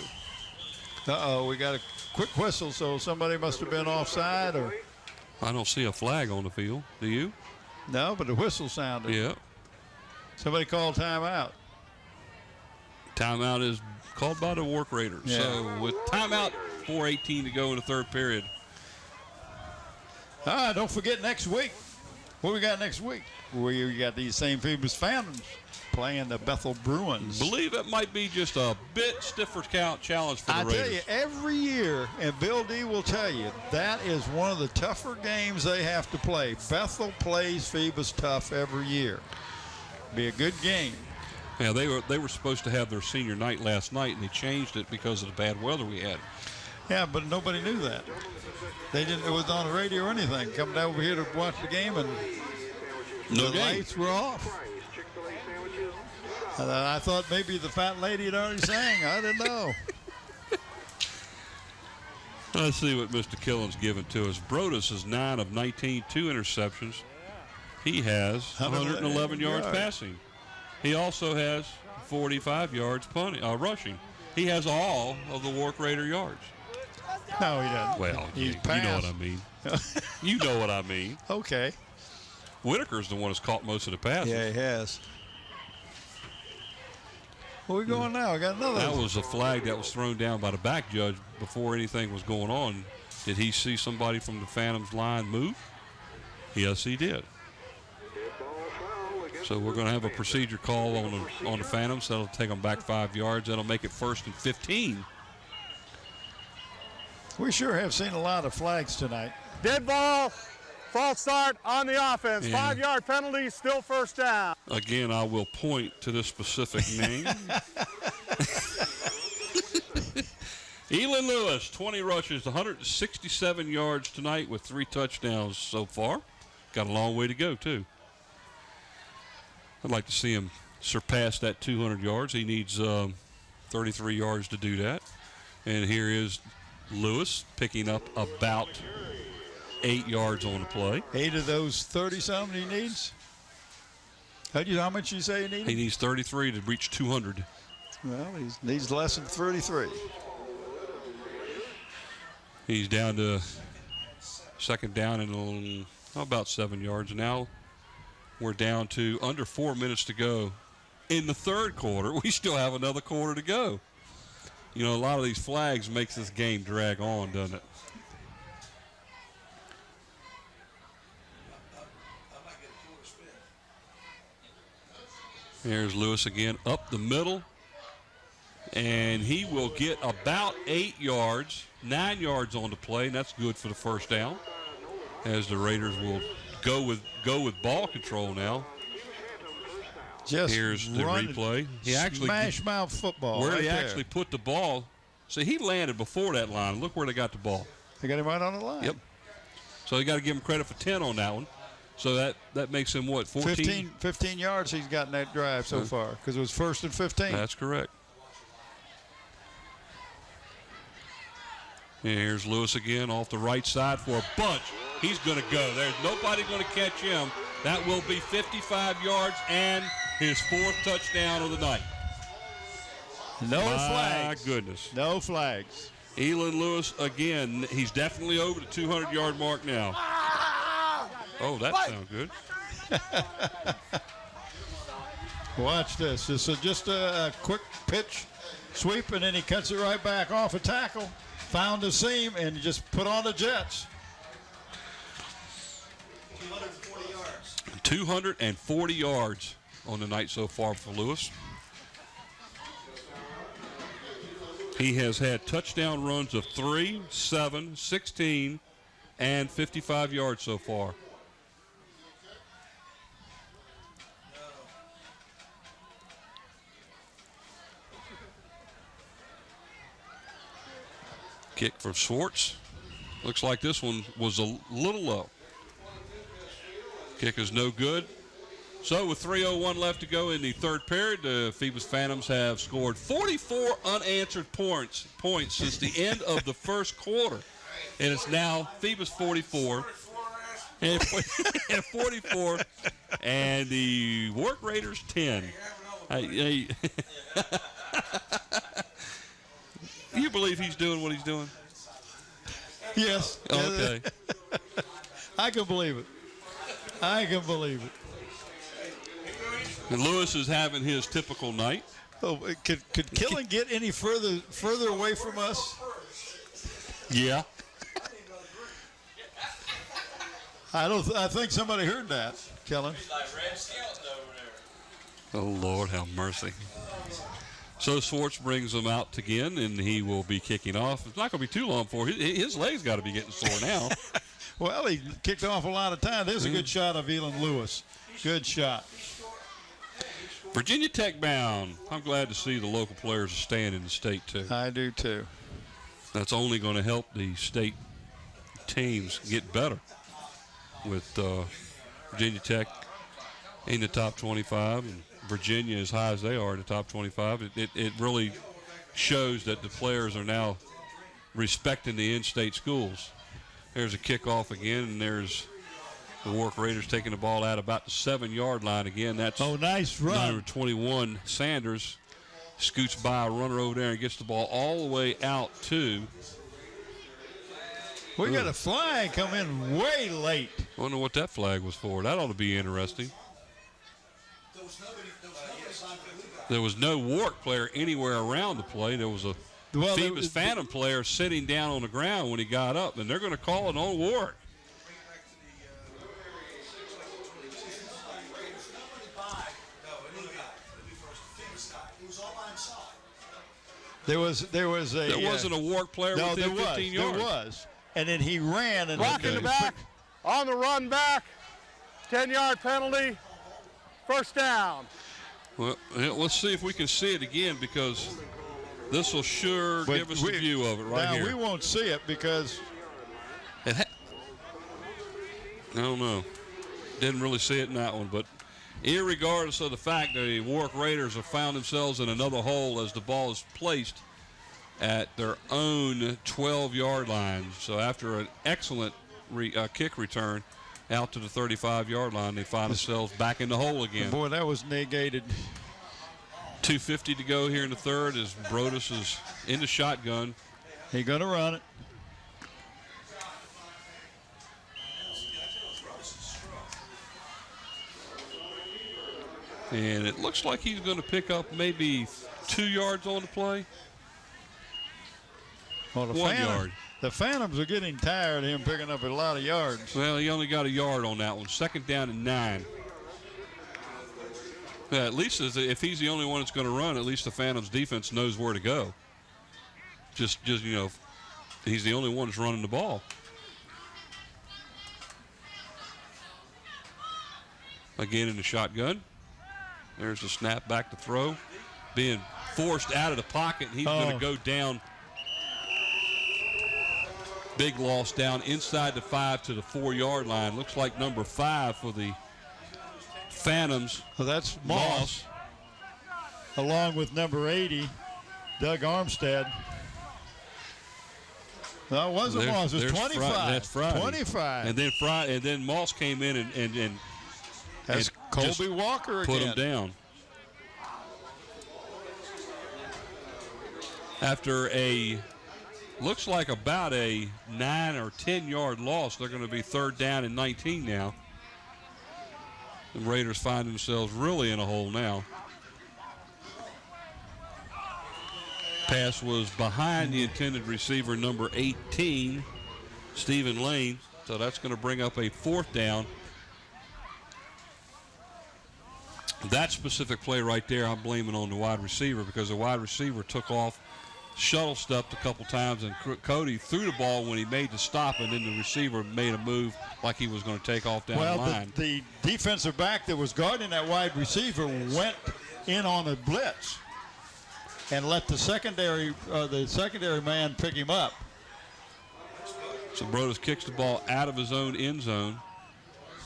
Uh-oh, we got a quick whistle, so somebody must have been offside. Or I don't see a flag on the field. Do you? No, but the whistle sounded. Yeah. Somebody called timeout. Timeout is called by the Warwick Raiders. Yeah. So with timeout, 4:18 to go in the third period. Don't forget next week. What we got next week? We got these same Phoebus Phantoms playing the Bethel Bruins. Believe it might be just a bit stiffer challenge for the Raiders. I tell you, every year, and Bill D will tell you, that is one of the tougher games they have to play. Bethel plays Phoebus tough every year. Be a good game. Yeah, they were supposed to have their senior night last night, and they changed it because of the bad weather we had. Yeah, but nobody knew that. They didn't. It was on the radio or anything. Come down over here to watch the game, and the lights were off. And I thought maybe the fat lady had already sang. I didn't know. Let's see what Mr. Killen's given to us. Brodus is 9 of 19, 2 interceptions. He has 111 yards passing. He also has 45 yards rushing. He has all of the Warwick Raider yards. No, he doesn't. Well, you know what I mean. You know what I mean. Okay. Whitaker's the one that's caught most of the passes. Yeah, he has. Where we going now? I got another. That was a flag that was thrown down by the back judge before anything was going on. Did he see somebody from the Phantoms line move? Yes, he did. So we're going to have a procedure call on the Phantoms. That'll take them back 5 yards. That'll make it 1st and 15. We sure have seen a lot of flags tonight. Dead ball, false start on the offense. Yeah. 5-yard penalty, still first down. Again, I will point to this specific name. Elin Lewis, 20 rushes, 167 yards tonight with 3 touchdowns so far. Got a long way to go, too. I'd like to see him surpass that 200 yards. He needs 33 yards to do that. And here is Lewis picking up about 8 yards on the play. 8 of those 30-something he needs? How much you say he needs? He needs 33 to reach 200. Well, he needs less than 33. He's down to second down and about 7 yards now. We're down to under 4 minutes to go in the third quarter. We still have another quarter to go. You know, a lot of these flags makes this game drag on, doesn't it? Here's Lewis again up the middle. And he will get about 8 yards, 9 yards on the play, and that's good for the first down. As the Raiders will go with ball control now. Just here's the replay. He actually smash mouth football. Where right they there. actually put the ball. See, he landed before that line. Look where they got the ball. They got him right on the line. Yep. So you got to give him credit for 10 on that one. So that makes him what, 14? 15 yards he's got in that drive so far because it was 1st and 15. That's correct. And here's Lewis again off the right side for a bunch. He's going to go. There's nobody going to catch him. That will be 55 yards and his 4th touchdown of the night. No flags. My goodness. No flags. Elon Lewis, again, he's definitely over the 200-yard mark now. Oh, that sounds good. Watch this. This is just a quick pitch sweep, and then he cuts it right back off a tackle. Found the seam, and just put on the Jets. 240 yards. 240 yards on the night so far for Lewis. He has had touchdown runs of 3, 7, 16, and 55 yards so far. Kick from Schwartz. Looks like this one was a little low. Kick is no good. So with 3:01 left to go in the third period, the Phoebus Phantoms have scored 44 unanswered points since the end of the first quarter. And it's now Phoebus 44 and 44 and the Warwick Raiders 10. You believe he's doing what he's doing? Yes. Okay. I can believe it. I can believe it. And Lewis is having his typical night. Oh, could Killen get any further away from us? Yeah. I think somebody heard that, Killen. Oh Lord, have mercy. So Schwartz brings him out again, and he will be kicking off. It's not going to be too long for his legs got to be getting sore now. Well, he kicked off a lot of time. There's a good shot of Elon Lewis. Good shot. Virginia Tech bound. I'm glad to see the local players are staying in the state, too. I do, too. That's only going to help the state teams get better with Virginia Tech in the top 25 and Virginia as high as they are in the top 25. It really shows that the players are now respecting the in-state schools. There's a kickoff again, and there's the Warwick Raiders taking the ball out about the 7-yard line again. That's nice run. Number 21, Sanders, scoots by a runner over there and gets the ball all the way out to. We got a flag come in way late. Wonder what that flag was for. That ought to be interesting. There was no Warwick player anywhere around the play. There was a Phoebus Phantom player sitting down on the ground when he got up, and they're going to call it on Warwick. There wasn't a Warwick player within 15 yards. There was. And then he ran. And Block in the back. On the run back. 10-yard penalty. First down. Well, let's see if we can see it again, because this will sure give us a view of it right here. Now, we won't see it because I don't know. Didn't really see it in that one, but irregardless of the fact that the Warwick Raiders have found themselves in another hole as the ball is placed at their own 12-yard line. So after an excellent kick return out to the 35-yard line, they find themselves back in the hole again. Boy, that was negated. 2:50 to go here in the third as Brodus is in the shotgun. He's going to run it. And it looks like he's going to pick up maybe 2 yards on the play. Well, 1 yard. The Phantoms are getting tired of him picking up a lot of yards. Well, he only got a yard on that one. 2nd down and 9. Yeah, at least if he's the only one that's going to run, at least the Phantoms defense knows where to go. Just he's the only one that's running the ball. Again in the shotgun. There's the snap back to throw. Being forced out of the pocket, and he's going to go down. Big loss down inside the 5 to the 4-yard line. Looks like number 5 for the Phantoms. Well, that's Moss. Along with number 80, Doug Armstead. No, it wasn't Moss. It was 25. That's Friday. 25. And then Moss came in and That's Colby Walker put again. him down. After looks like about a 9 or 10 yard loss, they're going to be 3rd down and 19 now. The Raiders find themselves really in a hole now. Pass was behind the intended receiver, number 18, Stephen Lane. So that's going to bring up a 4th down. That specific play right there, I'm blaming on the wide receiver because the wide receiver took off, shuttle stepped a couple times, and Cody threw the ball when he made the stop, and then the receiver made a move like he was going to take off down the line. The defensive back that was guarding that wide receiver went in on a blitz and let the secondary man pick him up. So Broadus kicks the ball out of his own end zone.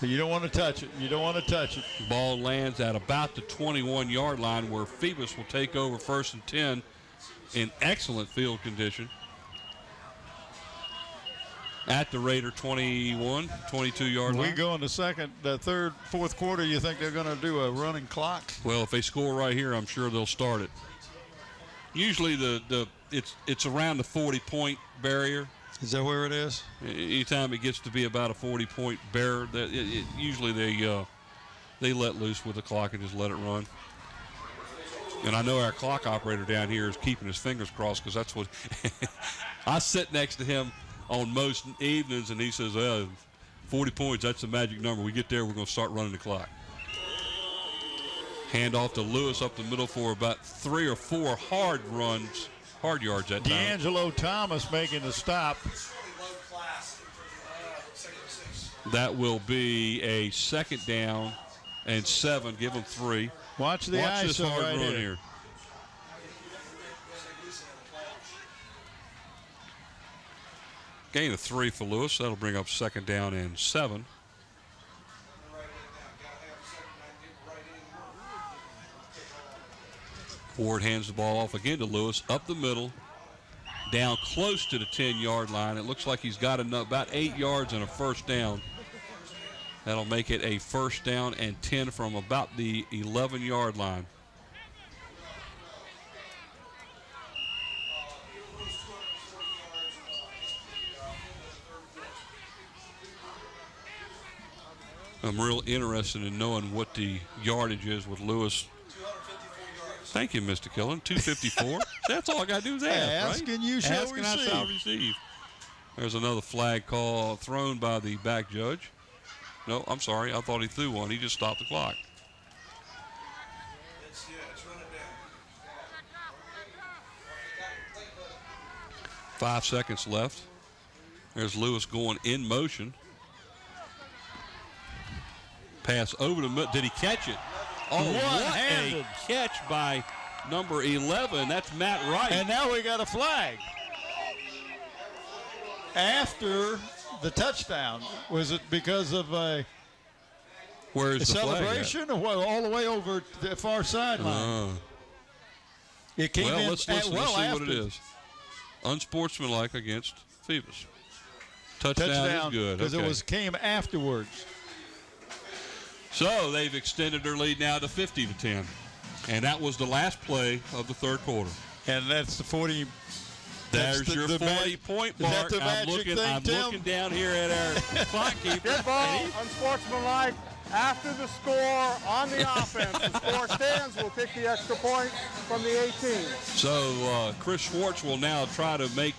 You don't want to touch it. You don't want to touch it. Ball lands at about the 21-yard line where Phoebus will take over 1st and 10 in excellent field condition. At the Raider 21, 22-yard line. We go in the third, fourth quarter. You think they're going to do a running clock? Well, if they score right here, I'm sure they'll start it. Usually it's around the 40-point barrier. Is that where it is? Anytime it gets to be about a 40-point barrier, usually they let loose with the clock and just let it run. And I know our clock operator down here is keeping his fingers crossed because that's what I sit next to him on most evenings, and he says, 40 points, that's the magic number. We get there, we're going to start running the clock. Hand off to Lewis up the middle for about 3 or 4 hard yards that time. D'Angelo Thomas making the stop. That will be a 2nd down and 7. Give them 3. Watch the Watch this ISO hard right run here. here. Gain of 3 for Lewis. That'll bring up 2nd down and 7. Ward hands the ball off again to Lewis, up the middle, down close to the 10-yard line. It looks like he's got about 8 yards and a 1st down. That'll make it a 1st down and 10 from about the 11-yard line. I'm real interested in knowing what the yardage is with Lewis. Thank you, Mr. Killen. 254. That's all I got to do is ask, Ask right? and you shall Ask and I shall receive. There's another flag call thrown by the back judge. No, I'm sorry. I thought he threw one. He just stopped the clock. 5 seconds left. There's Lewis going in motion. Pass over the middle. Did he catch it? Oh, what a catch by number 11. That's Matt Wright. And now we got a flag. After the touchdown, was it because of a celebration or what, all the way over the far sideline? It came in let's see after. what it is. Unsportsmanlike against Phoebus. Touchdown is good. Because it came afterwards. So they've extended their lead now to 50-10. And that was the last play of the third quarter. And that's the 40. There's your 40-point mark. I'm looking down here at our clock keeper. Good ball, unsportsmanlike. After the score on the offense, the score stands. We'll take the extra point from the 18. So Chris Schwartz will now try to make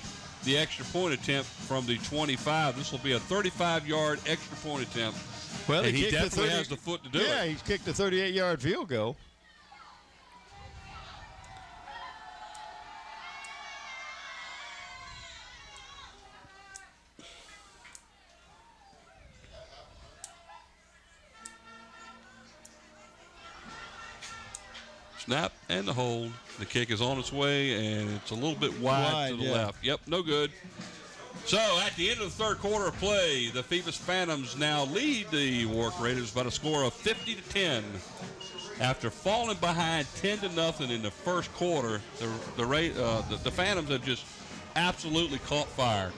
the extra point attempt from the 25. This will be a 35-yard extra point attempt. Well, and he definitely has the foot to do it. Yeah, he's kicked a 38-yard field goal. Snap and the hold. The kick is on its way, and it's a little bit wide to the left. Yep, no good. So at the end of the third quarter of play, the Phoebus Phantoms now lead the Warwick Raiders by a score of 50-10. After falling behind 10-0 in the first quarter, the Phantoms have just absolutely caught fire.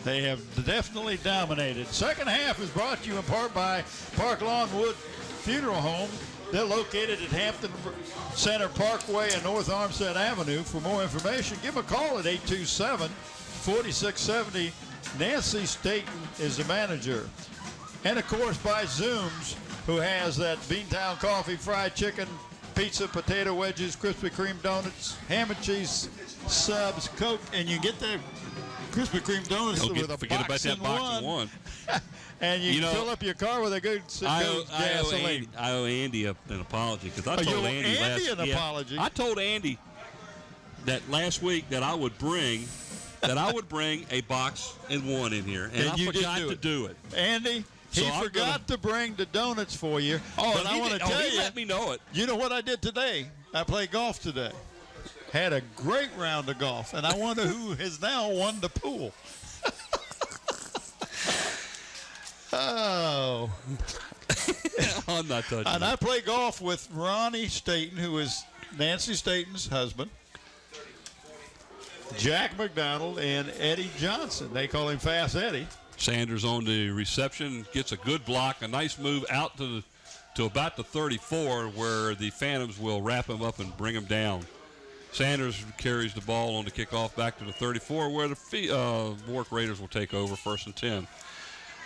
They have definitely dominated. Second half is brought to you in part by Park Lawn Wood Funeral Home. They're located at Hampton Center Parkway and North Armstead Avenue. For more information, give them a call at 827-4670. Nancy Staten is the manager. And, of course, by Zooms, who has that Beantown coffee, fried chicken, pizza, potato wedges, Krispy Kreme donuts, ham and cheese subs, Coke, and you get the Krispy Kreme donuts with a forget box about that in box one. in one. And you fill up your car with a good gasoline. I owe Andy an apology because I told Andy an apology. I told Andy that last week that I would bring a box and one in here, and I forgot to do it. Andy, he forgot to bring the donuts for you. But I want to tell you, let me know it. You know what I did today? I played golf today. Had a great round of golf, and I wonder who has now won the pool. Oh. I'm not touching And it. I play golf with Ronnie Staten, who is Nancy Staten's husband, Jack McDonald, and Eddie Johnson. They call him Fast Eddie. Sanders on the reception, gets a good block, a nice move out to about the 34, where the Phantoms will wrap him up and bring him down. Sanders carries the ball on the kickoff back to the 34, where the Warwick Raiders will take over 1st and 10.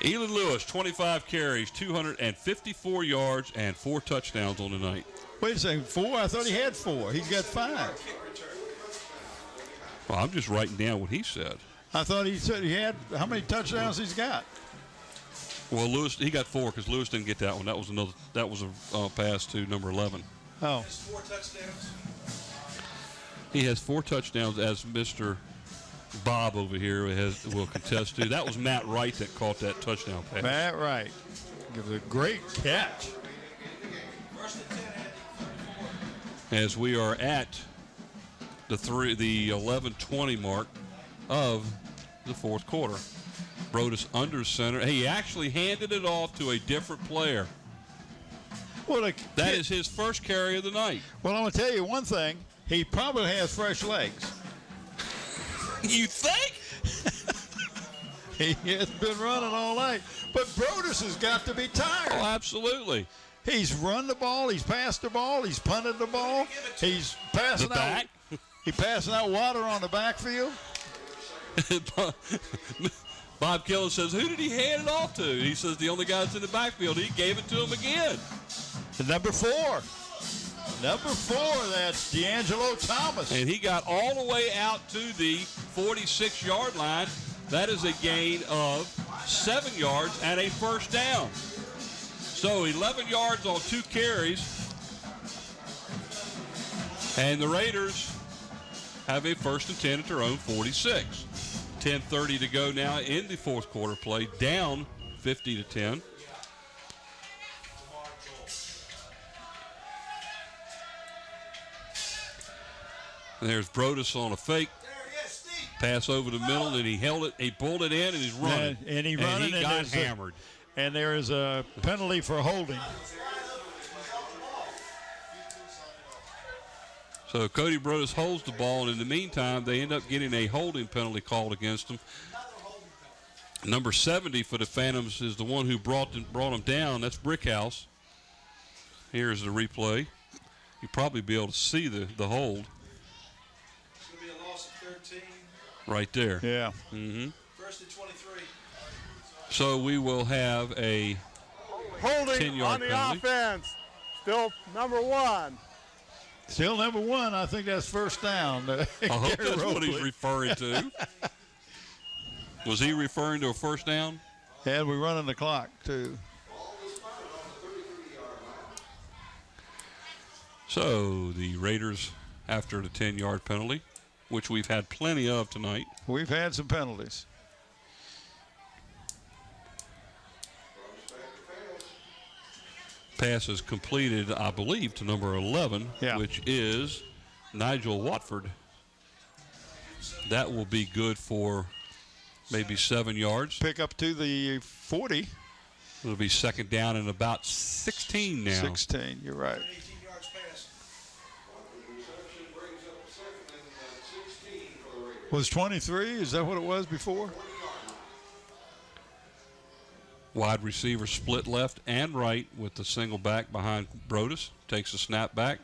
Elon Lewis, 25 carries, 254 yards, and 4 touchdowns on the night. Wait a second, 4? I thought he had 4. He's got 5. Well, I'm just writing down what he said. I thought he said he had, how many touchdowns he's got? Well, Lewis, he got 4 because Lewis didn't get that one. That was a pass to number 11. Oh. 4 touchdowns. He has 4 touchdowns, as Mr. Bob over here will contest to. That was Matt Wright that caught that touchdown pass. Matt Wright gives a great catch. As we are at the 11:20 mark of the 4th quarter. Brodus under center. He actually handed it off to a different player. That is his first carry of the night. Well, I'm going to tell you one thing. He probably has fresh legs. You think? He has been running all night. But Brodus has got to be tired. Oh, absolutely. He's run the ball. He's passed the ball. He's punted the ball. He's passing out. He's passing out water on the backfield. Bob Killen says, who did he hand it off to? He says the only guy that's in the backfield. He gave it to him again. Number 4. Number 4, that's D'Angelo Thomas. And he got all the way out to the 46-yard line. That is a gain of 7 yards and a first down. So 11 yards on 2 carries. And the Raiders have a 1st and 10 at their own 46. 10:30 to go now in the 4th quarter play, down 50-10. And there's Brodus on a fake. Pass over the middle, and he held it. He pulled it in, and he's running. And he got hammered. And there is a penalty for holding. So Cody Brodus holds the ball, and in the meantime, they end up getting a holding penalty called against him. Number 70 for the Phantoms is the one who brought him down. That's Brickhouse. Here's the replay. You'll probably be able to see the hold. It's going to be a loss of 13. Right there. Yeah. Mm-hmm. 1st and 23. So we will have a holding 10-yard on the penalty. offense. Still number 1. Still number 1. I think that's first down. I hope that's what he's referring to. Was he referring to a first down? And we're running the clock, too. So the Raiders, after the 10-yard penalty, which we've had plenty of tonight. We've had some penalties. Pass is completed, I believe, to number 11, which is Nigel Watford. That will be good for maybe 7 yards. Pick up to the 40. It'll be 2nd down and about 16 now. 16, you're right. 18 yards pass. Was 23? Is that what it was before? Wide receiver split left and right with the single back behind Brodus. Takes the snap back.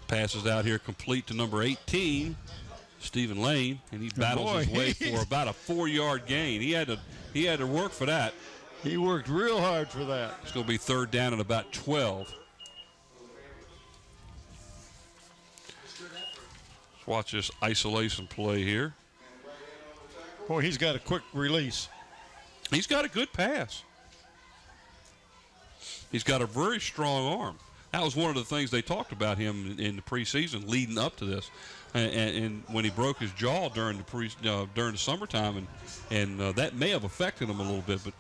Passes out here complete to number 18, Stephen Lane, and he battles his way for about a 4-yard gain. He had to work for that. He worked real hard for that. It's going to be 3rd down and about 12. Let's watch this isolation play here. Boy, he's got a quick release. He's got a good pass. He's got a very strong arm. That was one of the things they talked about him in the preseason leading up to this, and when he broke his jaw during the summertime, and that may have affected him a little bit. But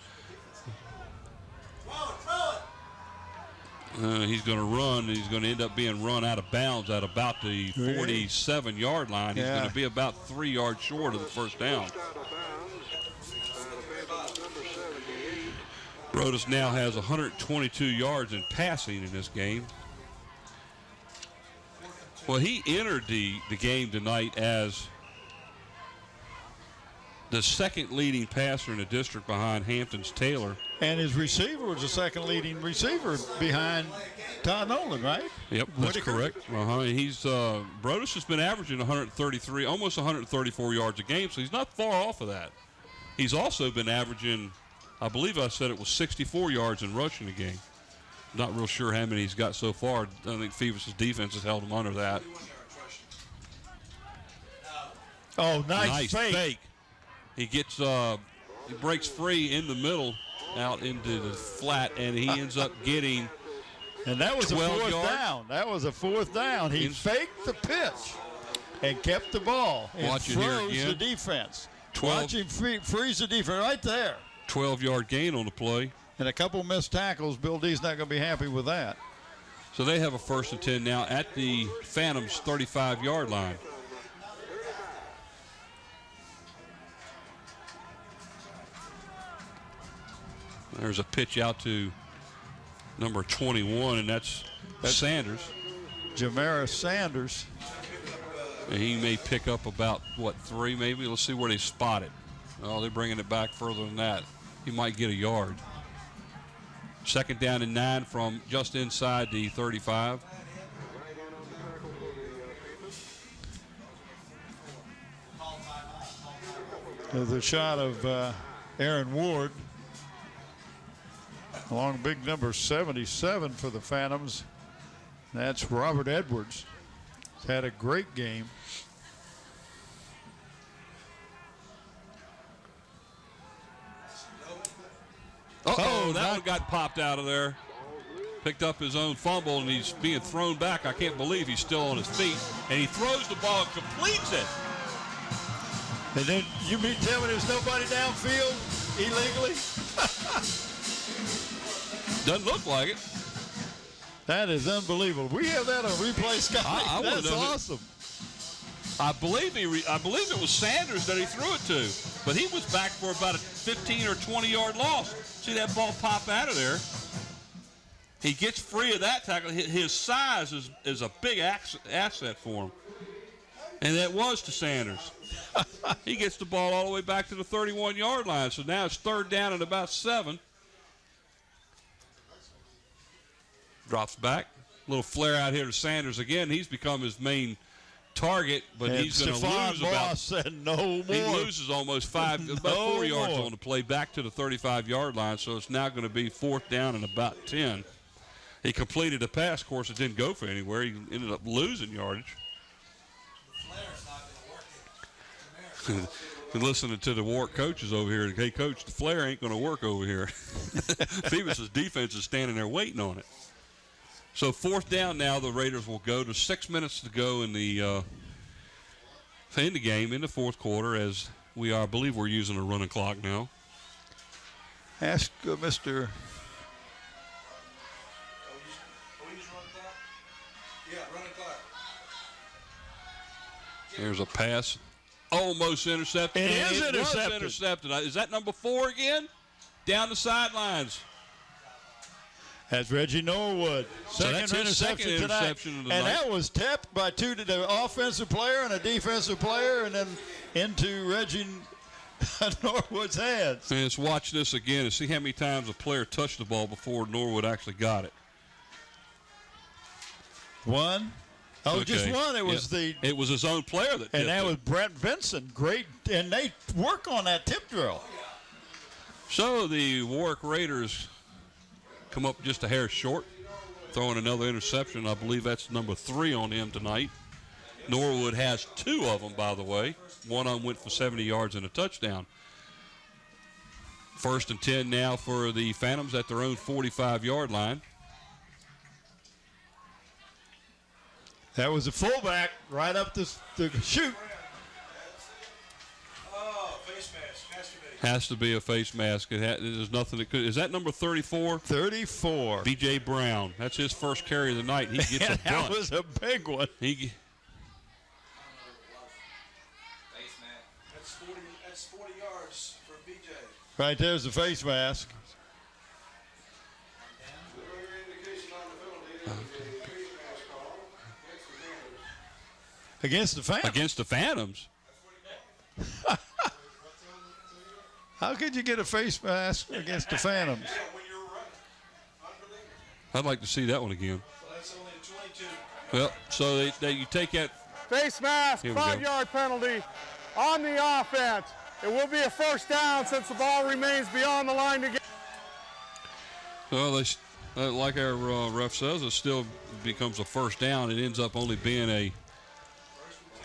he's going to run. He's going to end up being run out of bounds at about the 47-yard line. He's going to be about 3 yards short of the first down. Brodus now has 122 yards in passing in this game. Well, he entered the game tonight as the second leading passer in the district behind Hampton's Taylor. And his receiver was the second leading receiver behind Todd Nolan, right? Yep, that's correct. He's Brodus has been averaging 133, almost 134 yards a game, so he's not far off of that. He's also been averaging, I believe I said it was 64 yards in rushing a game. Not real sure how many he's got so far. I think Phoebus' defense has held him under that. Oh, nice fake. He gets he breaks free in the middle out into the flat, and he ends up getting. And that was a 4th yards. down. That was a 4th down. He faked the pitch and kept the ball and Watch it here froze again. the defense. 12. Watch him freeze the defense right there. 12-yard gain on the play. And a couple missed tackles. Bill D's not going to be happy with that. So they have a 1st and 10 now at the Phantoms' 35-yard line. There's a pitch out to number 21, and that's Sanders. Jamaris Sanders. And he may pick up about, 3 maybe? Let's see where they spot it. Oh, they're bringing it back further than that. He might get a yard. 2nd down and 9 from just inside the 35. There's a shot of Aaron Ward along big number 77 for the Phantoms. That's Robert Edwards. He's had a great game. That one got popped out of there. Picked up his own fumble, and he's being thrown back. I can't believe he's still on his feet. And he throws the ball and completes it. And then you mean tell me there's nobody downfield illegally? Doesn't look like it. That is unbelievable. We have that on replay, Scott. I That's awesome. I believe it was Sanders that he threw it to, but he was back for about a 15 or 20-yard loss. See that ball pop out of there. He gets free of that tackle. His size is a big asset for him, and that was to Sanders. He gets the ball all the way back to the 31-yard line, so now it's 3rd down and about 7. Drops back. Little flare out here to Sanders again. He's become his main target, but and he's going to lose about. Said no more. He loses almost 4 yards on the play back to the 35-yard line, so it's now going to be 4th down and about 10. He completed a pass. Of course, it didn't go for anywhere. He ended up losing yardage. Been listening to the Warwick coaches over here. Hey, coach, the flare ain't going to work over here. Phoebus' defense is standing there waiting on it. So 4th down now, the Raiders will go to 6 minutes to go in the game in the 4th quarter, as I believe we're using a running clock now. Ask Mr. There's a pass. Almost intercepted. It is was intercepted. Is that number 4 again? Down the sidelines. As Reggie Norwood. Second interception of the night. And that was tapped by the offensive player and a defensive player, and then into Reggie Norwood's hands. And let's watch this again and see how many times a player touched the ball before Norwood actually got it. One. Oh, Okay. just one. It was It was his own player that and tipped that it. was Brent Vincent. Great, and they work on that tip drill. So the Warwick Raiders come up just a hair short, throwing another interception. I believe that's number 3 on him tonight. Norwood has 2 of them, by the way. One of them went for 70 yards and a touchdown. 1st and 10 now for the Phantoms at their own 45-yard line. That was a fullback right up the chute. Oh, face mask. Has to be. Has to be a face mask. There's nothing that could. Is that number 34? 34. B.J. Brown. That's his first carry of the night. He gets a That bunt. was a big one. That's 40 yards for BJ. Right there's the face mask. Against the Phantoms. Against the Phantoms. How could you get a face mask against the Phantoms? I'd like to see that one again. So that's only a 22. Well, so you take that. Face mask, Here we go. 5-yard penalty on the offense. It will be a first down since the ball remains beyond the line to get. Well, like our ref says, it still becomes a first down. It ends up only being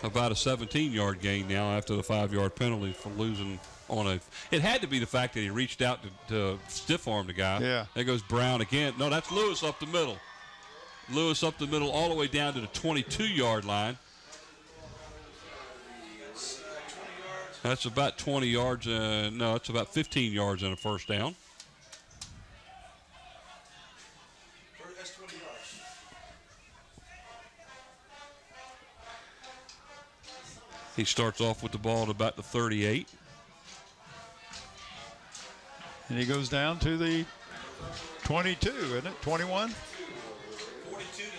about a 17-yard gain now after the 5-yard penalty for losing on a. It had to be the fact that he reached out to stiff arm the guy. Yeah. There goes Brown again. No, that's Lewis up the middle. Lewis up the middle all the way down to the 22-yard line. That's about 20 yards. No, it's about 15 yards and a first down. That's 20 yards. He starts off with the ball at about the 38. And he goes down to the 22, isn't it? 21? 42 to 22.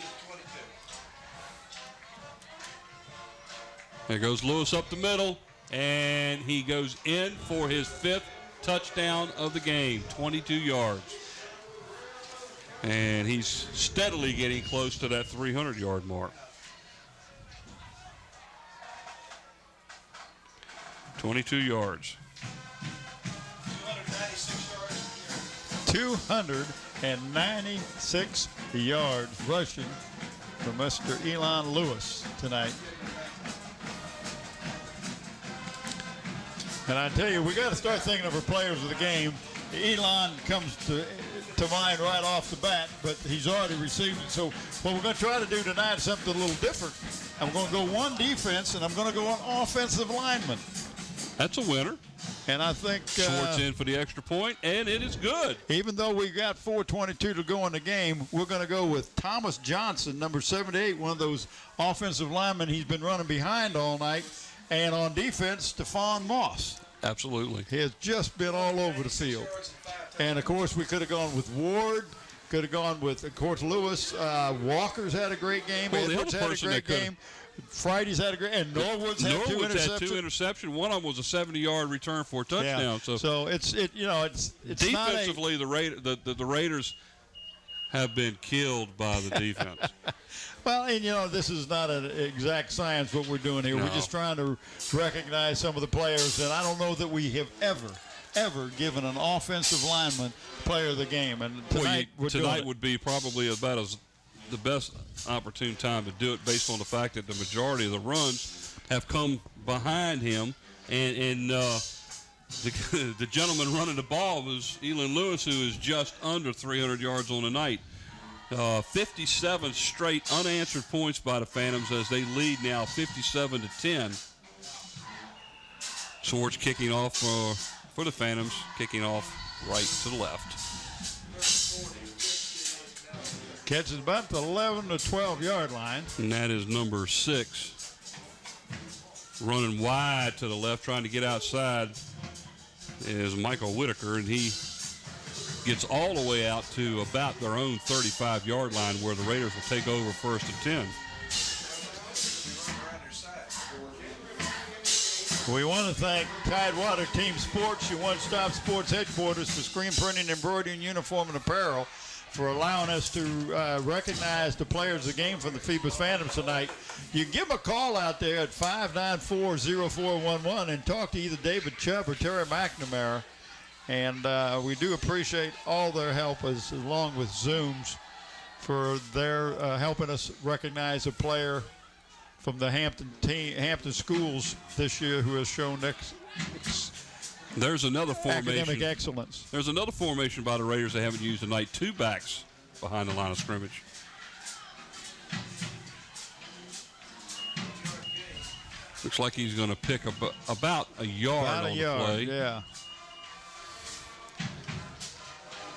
There goes Lewis up the middle, and he goes in for his 5th touchdown of the game, 22 yards. And he's steadily getting close to that 300-yard mark. 22 yards. 296 yards rushing for Mr. Elon Lewis tonight. And I tell you, we got to start thinking of our players of the game. Elon comes to mind right off the bat, but he's already received it. So what we're going to try to do tonight is something a little different. I'm going to go one defense, and I'm going to go on offensive lineman. That's a winner. And I think Schwartz in for the extra point, and it is good. Even though we got 4:22 to go in the game, we're going to go with Thomas Johnson, number 78, one of those offensive linemen he's been running behind all night. And on defense, Stephon Moss. Absolutely. He has just been all over the field. And, of course, we could have gone with Ward, could have gone with, of course, Lewis. Walker's had a great game. Well, Edwards had a great game. Friday's had a great, and Norwood's had two interceptions. One of them was a 70-yard return for a touchdown. Yeah. So it's defensively, the Raiders have been killed by the defense. Well, and this is not an exact science what we're doing here. No. We're just trying to recognize some of the players, and I don't know that we have ever given an offensive lineman player of the game. And tonight would be probably about the best opportune time to do it, based on the fact that the majority of the runs have come behind him, and the gentleman running the ball was Elon Lewis, who is just under 300 yards on the night. 57 straight unanswered points by the Phantoms as they lead now 57-10. Swords kicking off for the Phantoms, kicking off right to the left. Catches about the 11 to 12-yard line. And that is number 6. Running wide to the left, trying to get outside, is Michael Whitaker, and he gets all the way out to about their own 35-yard line, where the Raiders will take over 1st and 10. We want to thank Tidewater Team Sports, your one-stop sports headquarters for screen printing, embroidery, uniform, and apparel, for allowing us to recognize the players of the game from the Phoebus Phantoms tonight. You can give them a call out there at 594-0411 and talk to either David Chubb or Terry McNamara. And we do appreciate all their help, along with Zooms, for their helping us recognize a player from the Hampton schools this year who has shown There's another formation. academic excellence. There's another formation by the Raiders they haven't used tonight. 2 backs behind the line of scrimmage. Looks like he's going to pick about a yard on the play. Yeah.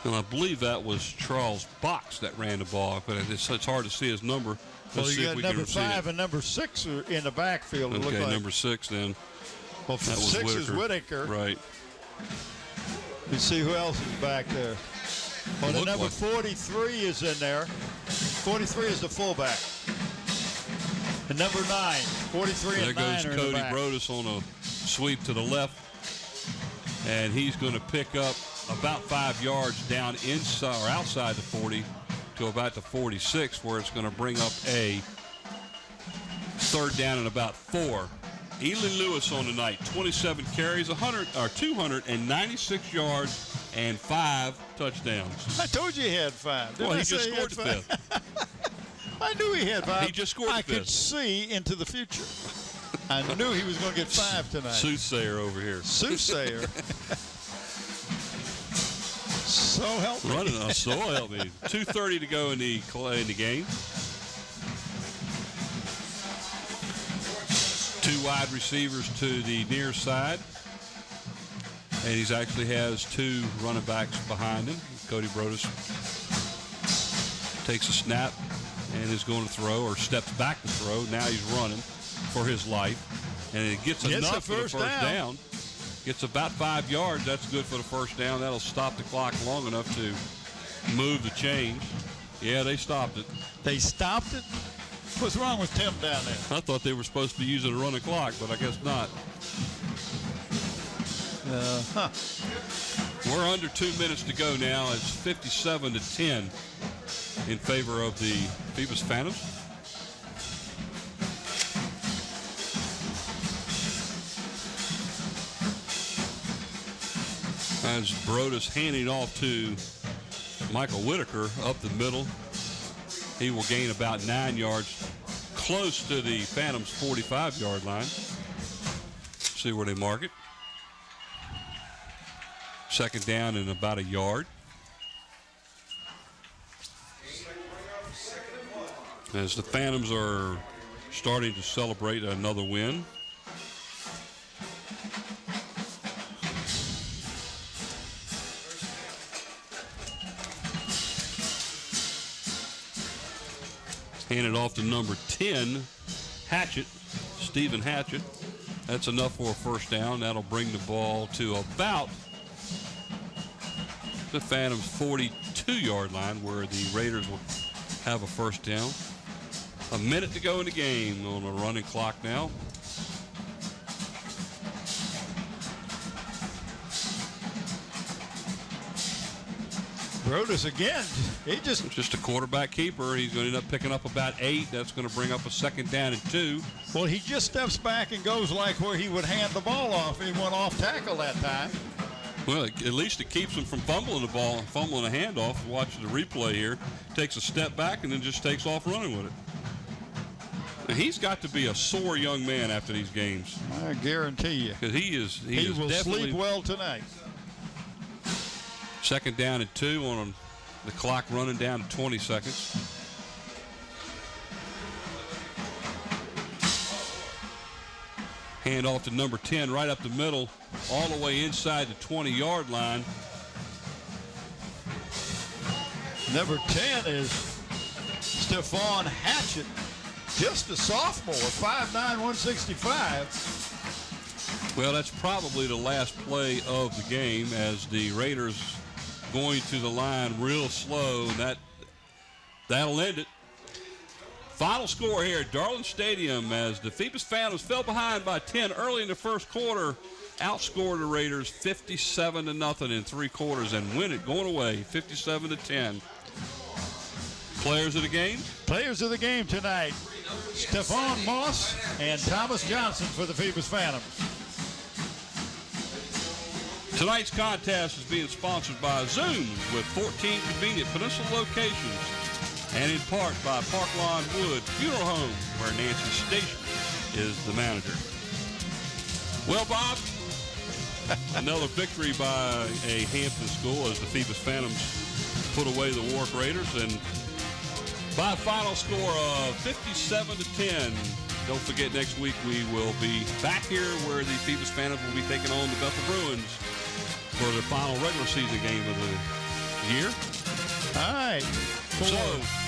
And I believe that was Charles Box that ran the ball, but it's hard to see his number. Well, you got number 5 and number 6 are in the backfield. Okay, number 6 then. Well, that was 6 is Whitaker. Right. You see who else is back there. Well, the number 43 is in there. 43 is the fullback. And number 9, 43 and 9 There are goes in the Cody back. Brodus on a sweep to the left. And he's going to pick up about 5 yards down inside or outside the 40 to about the 46, where it's going to bring up a 3rd down and about 4. Elin Lewis on the night, 27 carries, 296 yards, and 5 touchdowns. I told you he had 5. Well, he just scored the 5th. I knew he had 5. He just scored the 5th. I could see into the future. I knew he was going to get 5 tonight. Soothsayer over here. Soothsayer. So help me. Running us, so help me. 2:30 to go in the game. 2 wide receivers to the near side. And he actually has 2 running backs behind him. Cody Brodus takes a snap and is going to throw, or steps back to throw. Now he's running for his life. And it gets enough for the first down. Gets about 5 yards. That's good for the first down. That'll stop the clock long enough to move the chains. Yeah, they stopped it. They stopped it? What's wrong with Tim down there? I thought they were supposed to be using a running clock, but I guess not. We're under 2 minutes to go now. It's 57-10 in favor of the Phoebus Phantoms. As Brodus handing off to Michael Whitaker up the middle. He will gain about 9 yards, close to the Phantoms' 45-yard line. See where they mark it. 2nd down and about a yard. As the Phantoms are starting to celebrate another win. Handed off to number 10, Hatchett, Stephen Hatchett. That's enough for a first down. That'll bring the ball to about the Phantoms' 42-yard line, where the Raiders will have a first down. A minute to go in the game on a running clock now. Brodus again. He just a quarterback keeper. He's going to end up picking up about 8. That's going to bring up a 2nd down and 2. Well, he just steps back and goes like where he would hand the ball off. He went off tackle that time. Well, at least it keeps him from fumbling the ball, fumbling a handoff. Watching the replay here, takes a step back and then just takes off running with it. Now, he's got to be a sore young man after these games. I guarantee you. Because he will sleep well tonight. 2nd down and 2 on the clock running down to 20 seconds. Hand off to number 10 right up the middle, all the way inside the 20-yard line. Number 10 is Stephon Hatchett, just a sophomore, 5'9", 165. Well, that's probably the last play of the game, as the Raiders going to the line real slow. That'll end it. Final score here at Darling Stadium as the Phoebus Phantoms fell behind by 10 early in the first quarter, outscored the Raiders 57-0 in 3 quarters and win it going away 57-10. Players of the game? Players of the game tonight, Stephon Moss and Thomas Johnson for the Phoebus Phantoms. Tonight's contest is being sponsored by Zoom with 14 convenient peninsula locations and in part by Parklawn Wood Funeral Home, where Nancy Station is the manager. Well, Bob, another victory by a Hampton school as the Phoebus Phantoms put away the Warwick Raiders, and by a final score of 57-10. Don't forget, next week we will be back here where the Phoebus Phantoms will be taking on the Bethel Bruins for the final regular season game of the year. All right. So